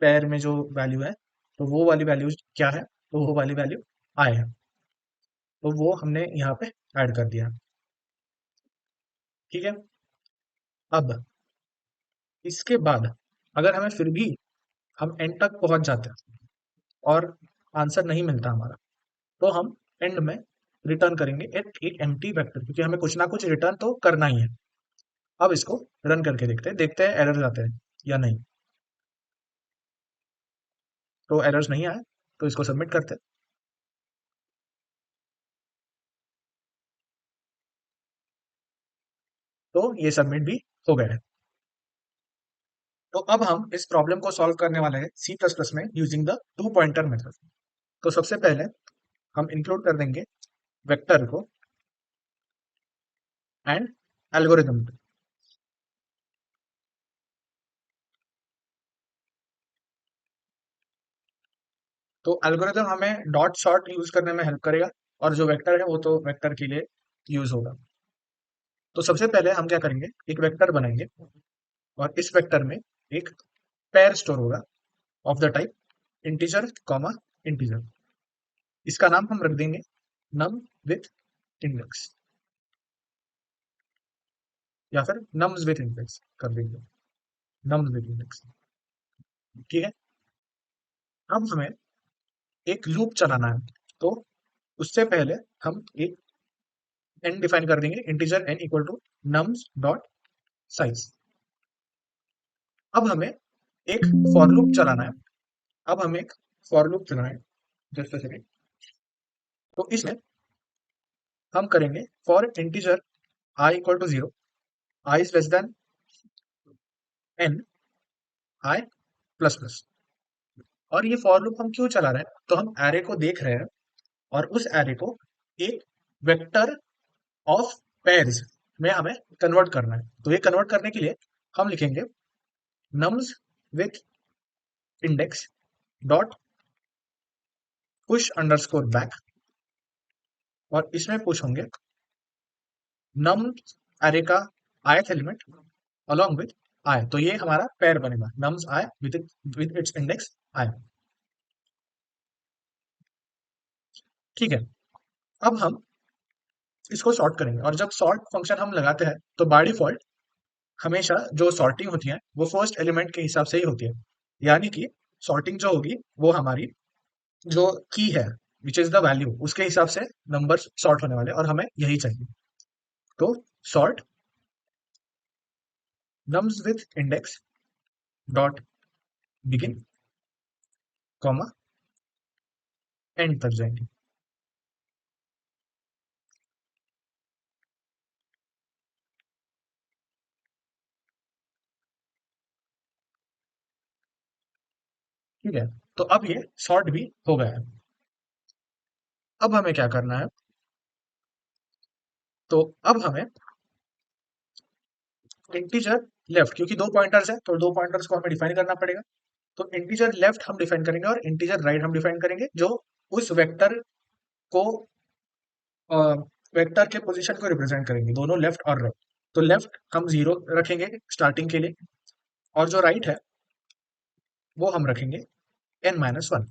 पेयर में जो वैल्यू है तो वो वाली वैल्यू क्या है, तो वो वाली वैल्यू आई है। तो वो हमने यहाँ पे ऐड कर दिया। ठीक है। अब इसके बाद अगर हमें फिर भी हम एंड तक पहुंच जाते हैं और आंसर नहीं मिलता हमारा, तो हम एंड में रिटर्न करेंगे एक एम्प्टी वेक्टर, क्योंकि हमें कुछ ना कुछ रिटर्न तो करना ही है। अब इसको रन करके देखते हैं एरर आते हैं या नहीं। तो एरर्स नहीं आए तो इसको सबमिट करते हैं। तो ये सबमिट भी हो गया है। तो अब हम इस प्रॉब्लम को सॉल्व करने वाले हैं सी प्लस प्लस में using the two pointer method. तो सबसे पहले हम इंक्लूड कर देंगे वेक्टर को एंड एल्गोरिथम। तो एल्गोरिथम हमें डॉट सॉर्ट यूज करने में हेल्प करेगा, और जो वेक्टर है वो तो वेक्टर के लिए यूज होगा। तो सबसे पहले हम क्या करेंगे, एक वेक्टर बनाएंगे और इस वेक्टर में एक पेयर स्टोर होगा of the type integer comma integer. इसका नाम हम रख देंगे नम विथ इंडेक्स, या फिर नम्स विथ इंडेक्स कर देंगे, नम्स विथ इंडेक्स। ठीक है। अब हमें एक लूप चलाना है, तो उससे पहले हम एक एन डिफाइन कर देंगे, integer N equal to nums dot size. अब हमें एक फॉर लूप चलाना है। अब हमें एक फॉर लूप चलाना है, जस्ट अ सेकेंड। तो इसमें हम करेंगे for integer I equal to 0, I is less than N, I plus plus. और ये फॉर लूप हम क्यों चला रहे हैं, तो हम एरे को देख रहे हैं और उस एरे को एक वेक्टर ऑफ पेयर्स में हमें कन्वर्ट करना है। तो ये कन्वर्ट करने के लिए हम लिखेंगे nums with index dot push underscore back, और इसमें पुश होंगे नम एरे का ith element along with I। तो ये हमारा पेयर बनेगा, nums I with its index I। ठीक है, अब हम इसको सॉर्ट करेंगे, और जब सॉर्ट फंक्शन हम लगाते हैं तो बाय डिफॉल्ट हमेशा जो सॉर्टिंग होती है वो फर्स्ट एलिमेंट के हिसाब से ही होती है। यानी कि सॉर्टिंग जो होगी वो हमारी जो की है विच इज द वैल्यू, उसके हिसाब से नंबर सॉर्ट होने वाले, और हमें यही चाहिए। तो sort nums with index dot begin comma and तक जाएंगे। ठीक है, तो अब ये सॉर्ट भी हो गया है। अब हमें क्या करना है, तो अब हमें इंटीजर लेफ्ट, क्योंकि दो पॉइंटर्स है तो दो पॉइंटर्स को हमें डिफाइन करना पड़ेगा। तो इंटीजर लेफ्ट हम डिफाइन करेंगे और इंटीजर राइट हम डिफाइन करेंगे, जो उस वेक्टर को वेक्टर के पोजीशन को रिप्रेजेंट करेंगे, दोनों लेफ्ट और राइट। तो लेफ्ट हम 0 रखेंगे स्टार्टिंग के लिए, और जो राइट है वो हम रखेंगे n-1,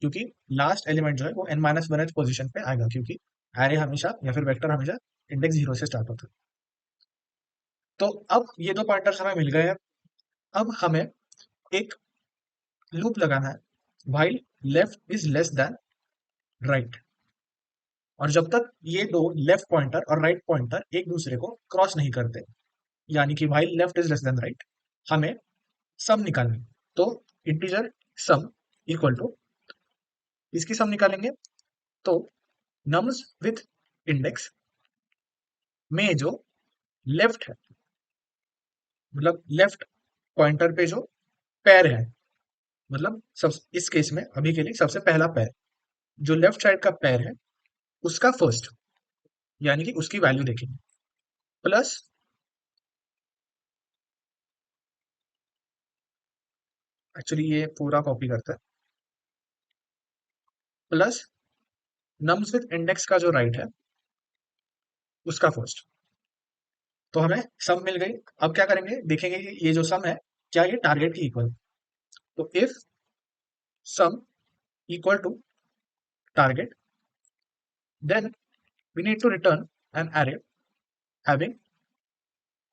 क्योंकि लास्ट एलिमेंट जो है वो n-1 पोजीशन पे आएगा, क्योंकि एरे हमेशा या फिर वेक्टर हमेशा इंडेक्स 0 से स्टार्ट होता है। तो अब ये दो पॉइंटर्स हमें मिल गए हैं। अब हमें एक लूप लगाना है while left is less then right, और जब तक ये दो लेफ्ट पॉइंटर और राइट पॉइंटर एक दूसरे को क्रॉस नहीं करते, यानी कि while left is less then right, हमें सम निकालनी है। तो इंटीजर सम इक्वल टू, इसकी सम निकालेंगे तो नम्स विथ इंडेक्स में जो लेफ्ट है, मतलब लेफ्ट पॉइंटर पे जो पैर है, मतलब सब इस केस में अभी के लिए सबसे पहला पैर, जो लेफ्ट साइड का पैर है उसका फर्स्ट, यानी कि उसकी वैल्यू देखेंगे, प्लस एक्चुअली ये पूरा कॉपी करता है, प्लस नम्स विथ इंडेक्स का जो राइट है उसका फर्स्ट। तो हमें सम मिल गई। अब क्या करेंगे, देखेंगे कि ये जो सम है क्या ये टारगेट की इक्वल। तो if sum equal to target, then we need to return an array having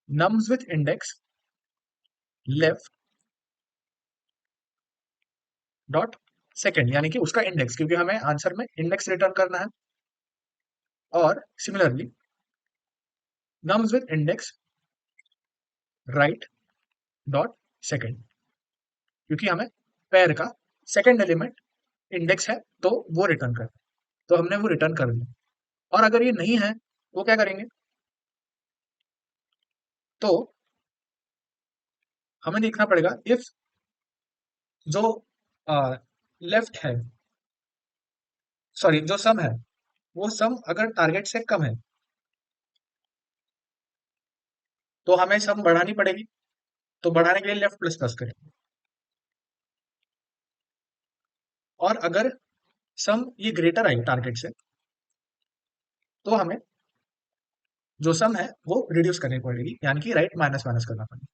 nums with index left dot second, यानी कि उसका इंडेक्स, क्योंकि हमें आंसर में इंडेक्स रिटर्न करना है। और similarly nums with index right dot second, क्योंकि हमें पेयर का सेकेंड एलिमेंट इंडेक्स है तो वो रिटर्न करना है, तो हमने वो रिटर्न कर दिया। और अगर ये नहीं है तो क्या करेंगे, तो हमें देखना पड़ेगा इफ जो लेफ्ट है, सॉरी जो सम है वो सम अगर टारगेट से कम है तो हमें सम बढ़ानी पड़ेगी। तो बढ़ाने के लिए लेफ्ट प्लस प्लस करें, और अगर सम ये ग्रेटर आई टारगेट से तो हमें जो सम है वो रिड्यूस करनी पड़ेगी, यानी कि राइट माइनस माइनस करना पड़ेगा।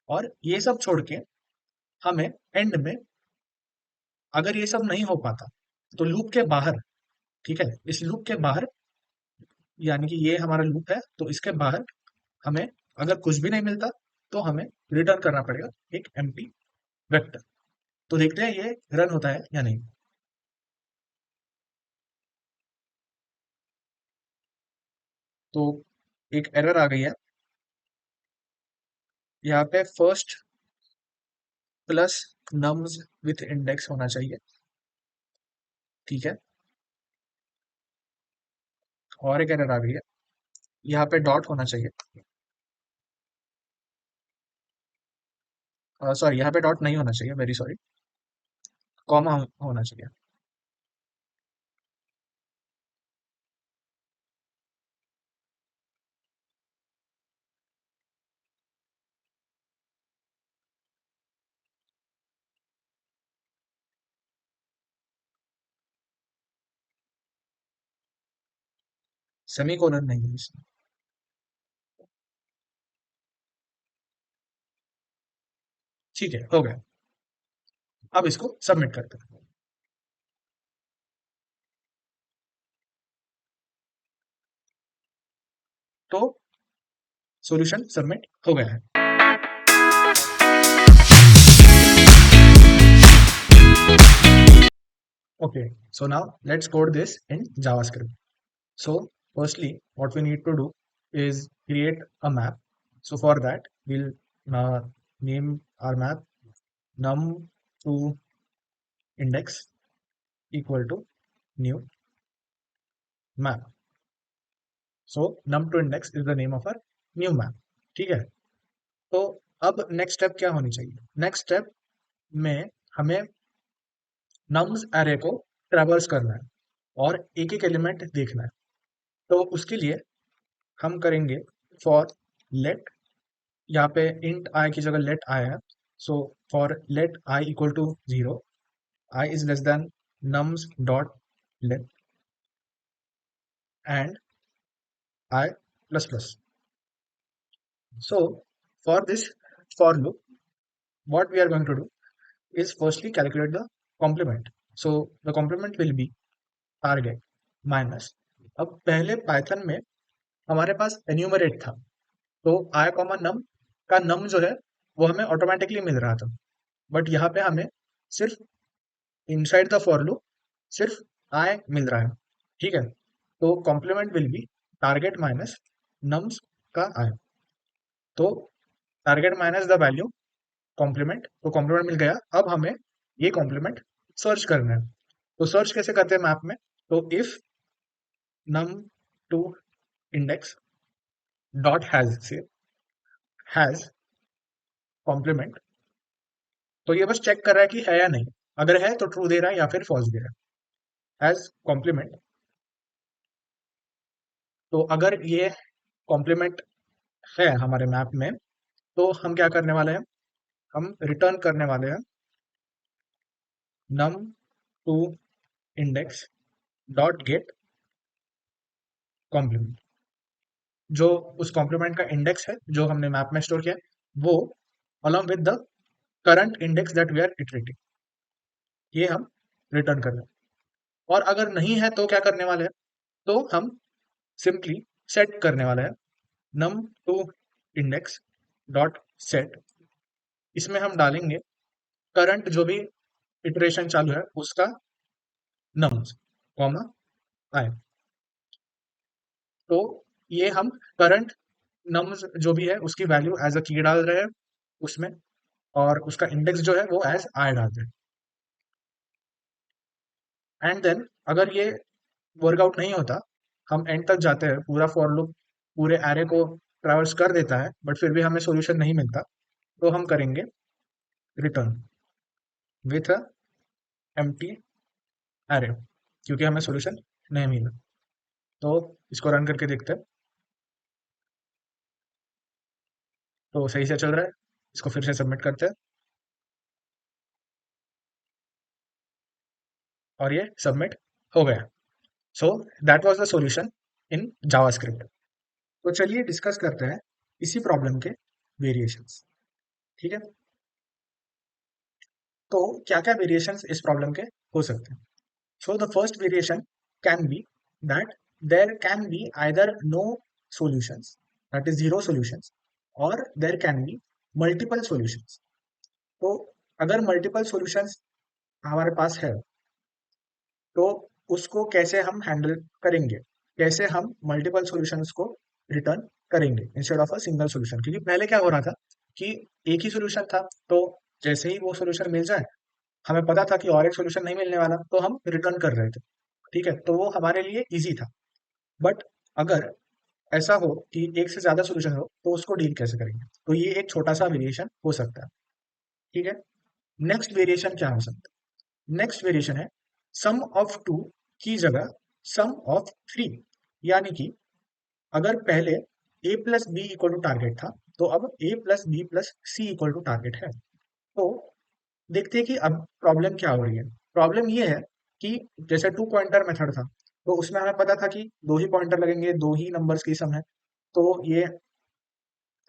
और ये सब छोड़ के हमें एंड में, अगर ये सब नहीं हो पाता तो लूप के बाहर, ठीक है, इस लूप के बाहर, यानी कि ये हमारा लूप है तो इसके बाहर हमें अगर कुछ भी नहीं मिलता तो हमें रिटर्न करना पड़ेगा एक एम्प्टी वेक्टर। तो देखते हैं ये रन होता है या नहीं। तो एक एरर आ गई है यहाँ पे, first plus nums with index होना चाहिए। ठीक है, और एक एरर आ गई है, यहाँ पे डॉट होना चाहिए, सॉरी यहाँ पे डॉट नहीं होना चाहिए, वेरी सॉरी, कॉमा होना चाहिए। सेमी कोलन नहीं है इसमें। ठीक है, हो गया। अब इसको सबमिट करते हैं। तो सॉल्यूशन सबमिट हो गया है। Okay, so now let's code this in JavaScript. So firstly, what we need to do is create a map. So for that, we'll uh, name our map num to index equal to new map. So num to index is the name of our new map. ठीक है, तो अब नेक्स्ट स्टेप क्या होनी चाहिए? नेक्स्ट स्टेप में हमें नम्स एरे को ट्रैवर्स करना है और एक एक एलिमेंट देखना है। तो उसके लिए हम करेंगे फॉर लेट, यहाँ पे इंट आई की जगह लेट आई है, so for let I equal to 0, I is less than nums dot length and I plus plus. So for this for loop, what we are going to do is firstly calculate the complement. So the complement will be target minus, अब पहले पाइथन में हमारे पास एन्यूमरेट था, तो आई कॉमा नम का नम जो है वो हमें ऑटोमेटिकली मिल रहा था, बट यहाँ पे हमें सिर्फ इनसाइड द फॉर लूप सिर्फ आई मिल रहा है। ठीक है, तो complement will be target minus nums का आई। तो target minus the value complement, तो कॉम्प्लीमेंट मिल गया। अब हमें ये कॉम्प्लीमेंट सर्च करना है। तो सर्च कैसे करते हैं मैप में? तो if num to index dot has से हैज कॉम्प्लीमेंट, तो ये बस चेक कर रहा है कि है या नहीं, अगर है तो ट्रू दे रहा है या फिर फॉल्स दे रहा है। हैज कॉम्प्लीमेंट, तो अगर ये कॉम्प्लीमेंट है हमारे मैप में, तो हम क्या करने वाले हैं? हम रिटर्न करने वाले हैं num to index dot get complement. जो उस कॉम्प्लीमेंट का इंडेक्स है जो हमने मैप में स्टोर किया वो along with the current index that we are iterating, ये हम रिटर्न कर रहे हैं। और अगर नहीं है तो क्या करने वाले हैं? तो हम सिंपली सेट करने वाले हैं num to index dot set, इसमें हम डालेंगे करंट जो भी इटरेशन चालू है उसका नम्स कॉमा आई। तो ये हम करंट नम्स जो भी है उसकी वैल्यू एज अ की डाल रहे हैं उसमें, और उसका इंडेक्स जो है वो एज आई डालते हैं। एंड देन अगर ये वर्कआउट नहीं होता, हम एंड तक जाते हैं, पूरा फॉर लूप पूरे एरे को ट्रैवर्स कर देता है बट फिर भी हमें सॉल्यूशन नहीं मिलता, तो हम करेंगे return with a empty array, क्योंकि हमें सॉल्यूशन नहीं मिला। तो इसको रन करके देखते हैं, तो सही से चल रहा है। इसको फिर से सबमिट करते हैं और ये सबमिट हो गया। So that was the solution in JavaScript. तो चलिए डिस्कस करते हैं इसी प्रॉब्लम के वेरिएशंस। ठीक है, तो क्या क्या वेरिएशंस इस प्रॉब्लम के हो सकते हैं? So the first variation can be that there can be either no solutions, that is zero solutions, और there can be multiple solutions. तो अगर मल्टीपल सॉल्यूशंस हमारे पास है तो उसको कैसे हम हैंडल करेंगे? कैसे हम मल्टीपल सॉल्यूशंस को रिटर्न करेंगे instead of a single solution, क्योंकि पहले क्या हो रहा था कि एक ही सॉल्यूशन था, तो जैसे ही वो सॉल्यूशन मिल जाए, हमें पता था कि और एक सॉल्यूशन नहीं मिलने वाला, तो हम रिटर्न कर रहे थे। ठीक है, तो वो हमारे लिए इजी था। बट अगर ऐसा हो कि एक से ज्यादा सॉल्यूशन हो, तो उसको डील कैसे करेंगे? तो ये एक छोटा सा वेरिएशन हो सकता है। ठीक है, नेक्स्ट वेरिएशन क्या हो सकता है? नेक्स्ट वेरिएशन है सम ऑफ टू की जगह सम ऑफ थ्री। यानी कि अगर पहले a plus b equal to target था, तो अब a plus b plus c equal to target है। तो देखते हैं कि अब प्रॉब्लम क्या हो रही है। प्रॉब्लम ये है कि जैसे टू पॉइंटर मेथड था, तो उसमें हमें पता था कि दो ही पॉइंटर लगेंगे, दो ही नंबर्स की सम है। तो ये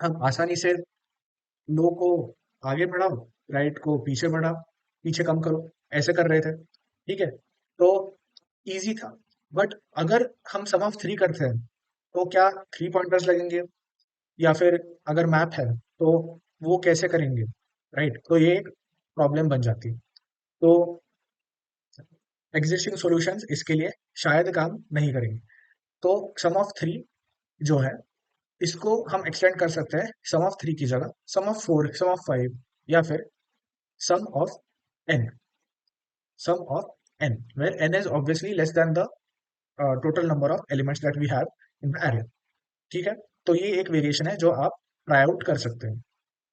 हम आसानी से लो को आगे बढ़ाओ, राइट को पीछे बढ़ाओ, पीछे कम करो, ऐसे कर रहे थे। ठीक है, तो इजी था। बट अगर हम सम ऑफ थ्री करते हैं, तो क्या थ्री पॉइंटर्स लगेंगे? या फिर अगर मैप है, तो वो कैसे करेंगे? राइट, तो ये एक प्रॉब्लम बन जाती है। तो एग्जिस्टिंग सॉल्यूशंस इसके लिए शायद काम नहीं करेंगे। तो सम ऑफ थ्री जो है, इसको हम एक्सटेंड कर सकते हैं सम ऑफ थ्री की जगह sum of four, sum of five, या फिर sum of n, sum of n, where n is obviously less than the total number of elements that we have in the array. ठीक है, तो ये एक वेरिएशन है जो आप ट्राई आउट कर सकते हैं।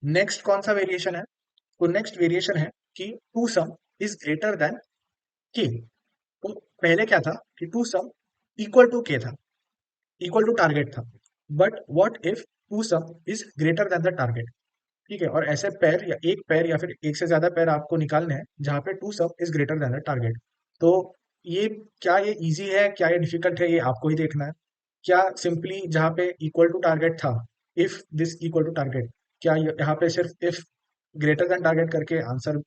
नेक्स्ट कौन सा वेरिएशन है? तो नेक्स्ट वेरिएशन है कि two sum is greater than k। तो पहले क्या था कि two sum equal to k था, इक्वल टू टारगेट था। But what if two sum is greater than the target? ठीक है, और ऐसे पैर या एक पैर या फिर एक से ज्यादा पैर आपको निकालने हैं जहां पे टू सब is greater than the target. तो ये क्या ये इजी है, क्या ये डिफिकल्ट है, ये आपको ही देखना है। क्या सिंपली जहां पे इक्वल टू टारगेट था, if this equal to target, क्या यहाँ पे सिर्फ इफ ग्रेटर देन टारगेट करके आंसर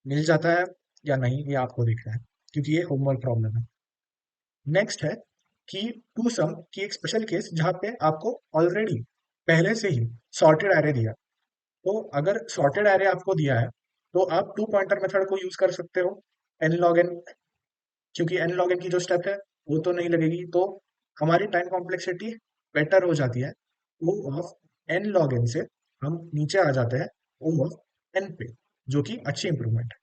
मिल जाता है या नहीं, ये आपको देखना है, क्योंकि ये होमवर्क प्रॉब्लम है। नेक्स्ट है कि टू सम की एक स्पेशल केस जहां पे आपको ऑलरेडी पहले से ही सॉर्टेड एरे दिया। तो अगर सॉर्टेड एरे आपको दिया है, तो आप टू पॉइंटर मेथड को यूज कर सकते हो, एन लॉग एन, क्योंकि एन लॉग एन की जो स्टेप है वो तो नहीं लगेगी, तो हमारी टाइम कॉम्प्लेक्सिटी बेटर हो जाती है। ओ ऑफ एन लॉग एन से हम नीचे आ जाते हैं ओ ऑफ एन पे, जो कि अच्छी इंप्रूवमेंट है।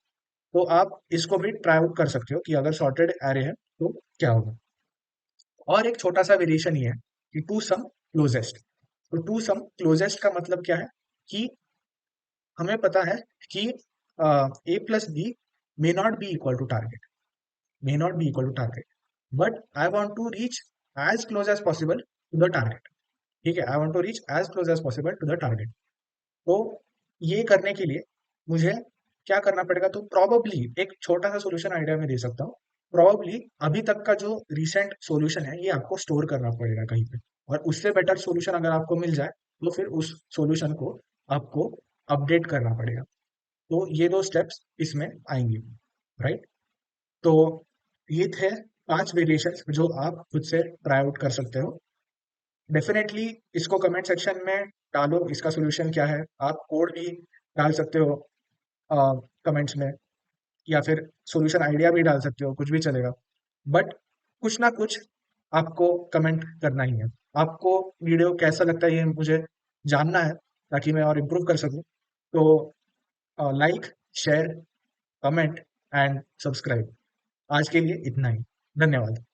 तो आप इसको भी ट्राई आउट कर सकते हो कि अगर सॉर्टेड एरे है तो क्या होगा। और एक छोटा सा वेरिएशन ये है कि टू सम क्लोजेस्ट। तो टू सम क्लोजेस्ट का मतलब क्या है कि हमें पता है कि a plus b may not be equal to target, may not be equal to target, but I want to reach as close as possible to the target। ठीक है, I want to reach as close as possible to the target। तो ये करने के लिए मुझे क्या करना पड़ेगा? तो प्रोबेबली एक छोटा सा सॉल्यूशन आइडिया में दे सकता हूँ। प्रोबेबली अभी तक का जो रिसेंट सॉल्यूशन है, ये आपको स्टोर करना पड़ेगा कहीं पे, और उससे बेटर सॉल्यूशन अगर आपको मिल जाए, तो फिर उस सॉल्यूशन को आपको अपडेट करना पड़ेगा। तो ये दो स्टेप्स इसमें आएंगे, राइट। तो ये थे पांच वेरिएशंस जो आप खुद से ट्राई आउट कर सकते हो। डेफिनेटली इसको कमेंट सेक्शन में डालो, इसका सोल्यूशन क्या है। आप कोड भी डाल सकते हो कमेंट्स में, या फिर सॉल्यूशन आइडिया भी डाल सकते हो, कुछ भी चलेगा। बट कुछ ना कुछ आपको कमेंट करना ही है। आपको वीडियो कैसा लगता है ये मुझे जानना है, ताकि मैं और इम्प्रूव कर सकूं। तो like, share, comment and subscribe. आज के लिए इतना ही। धन्यवाद।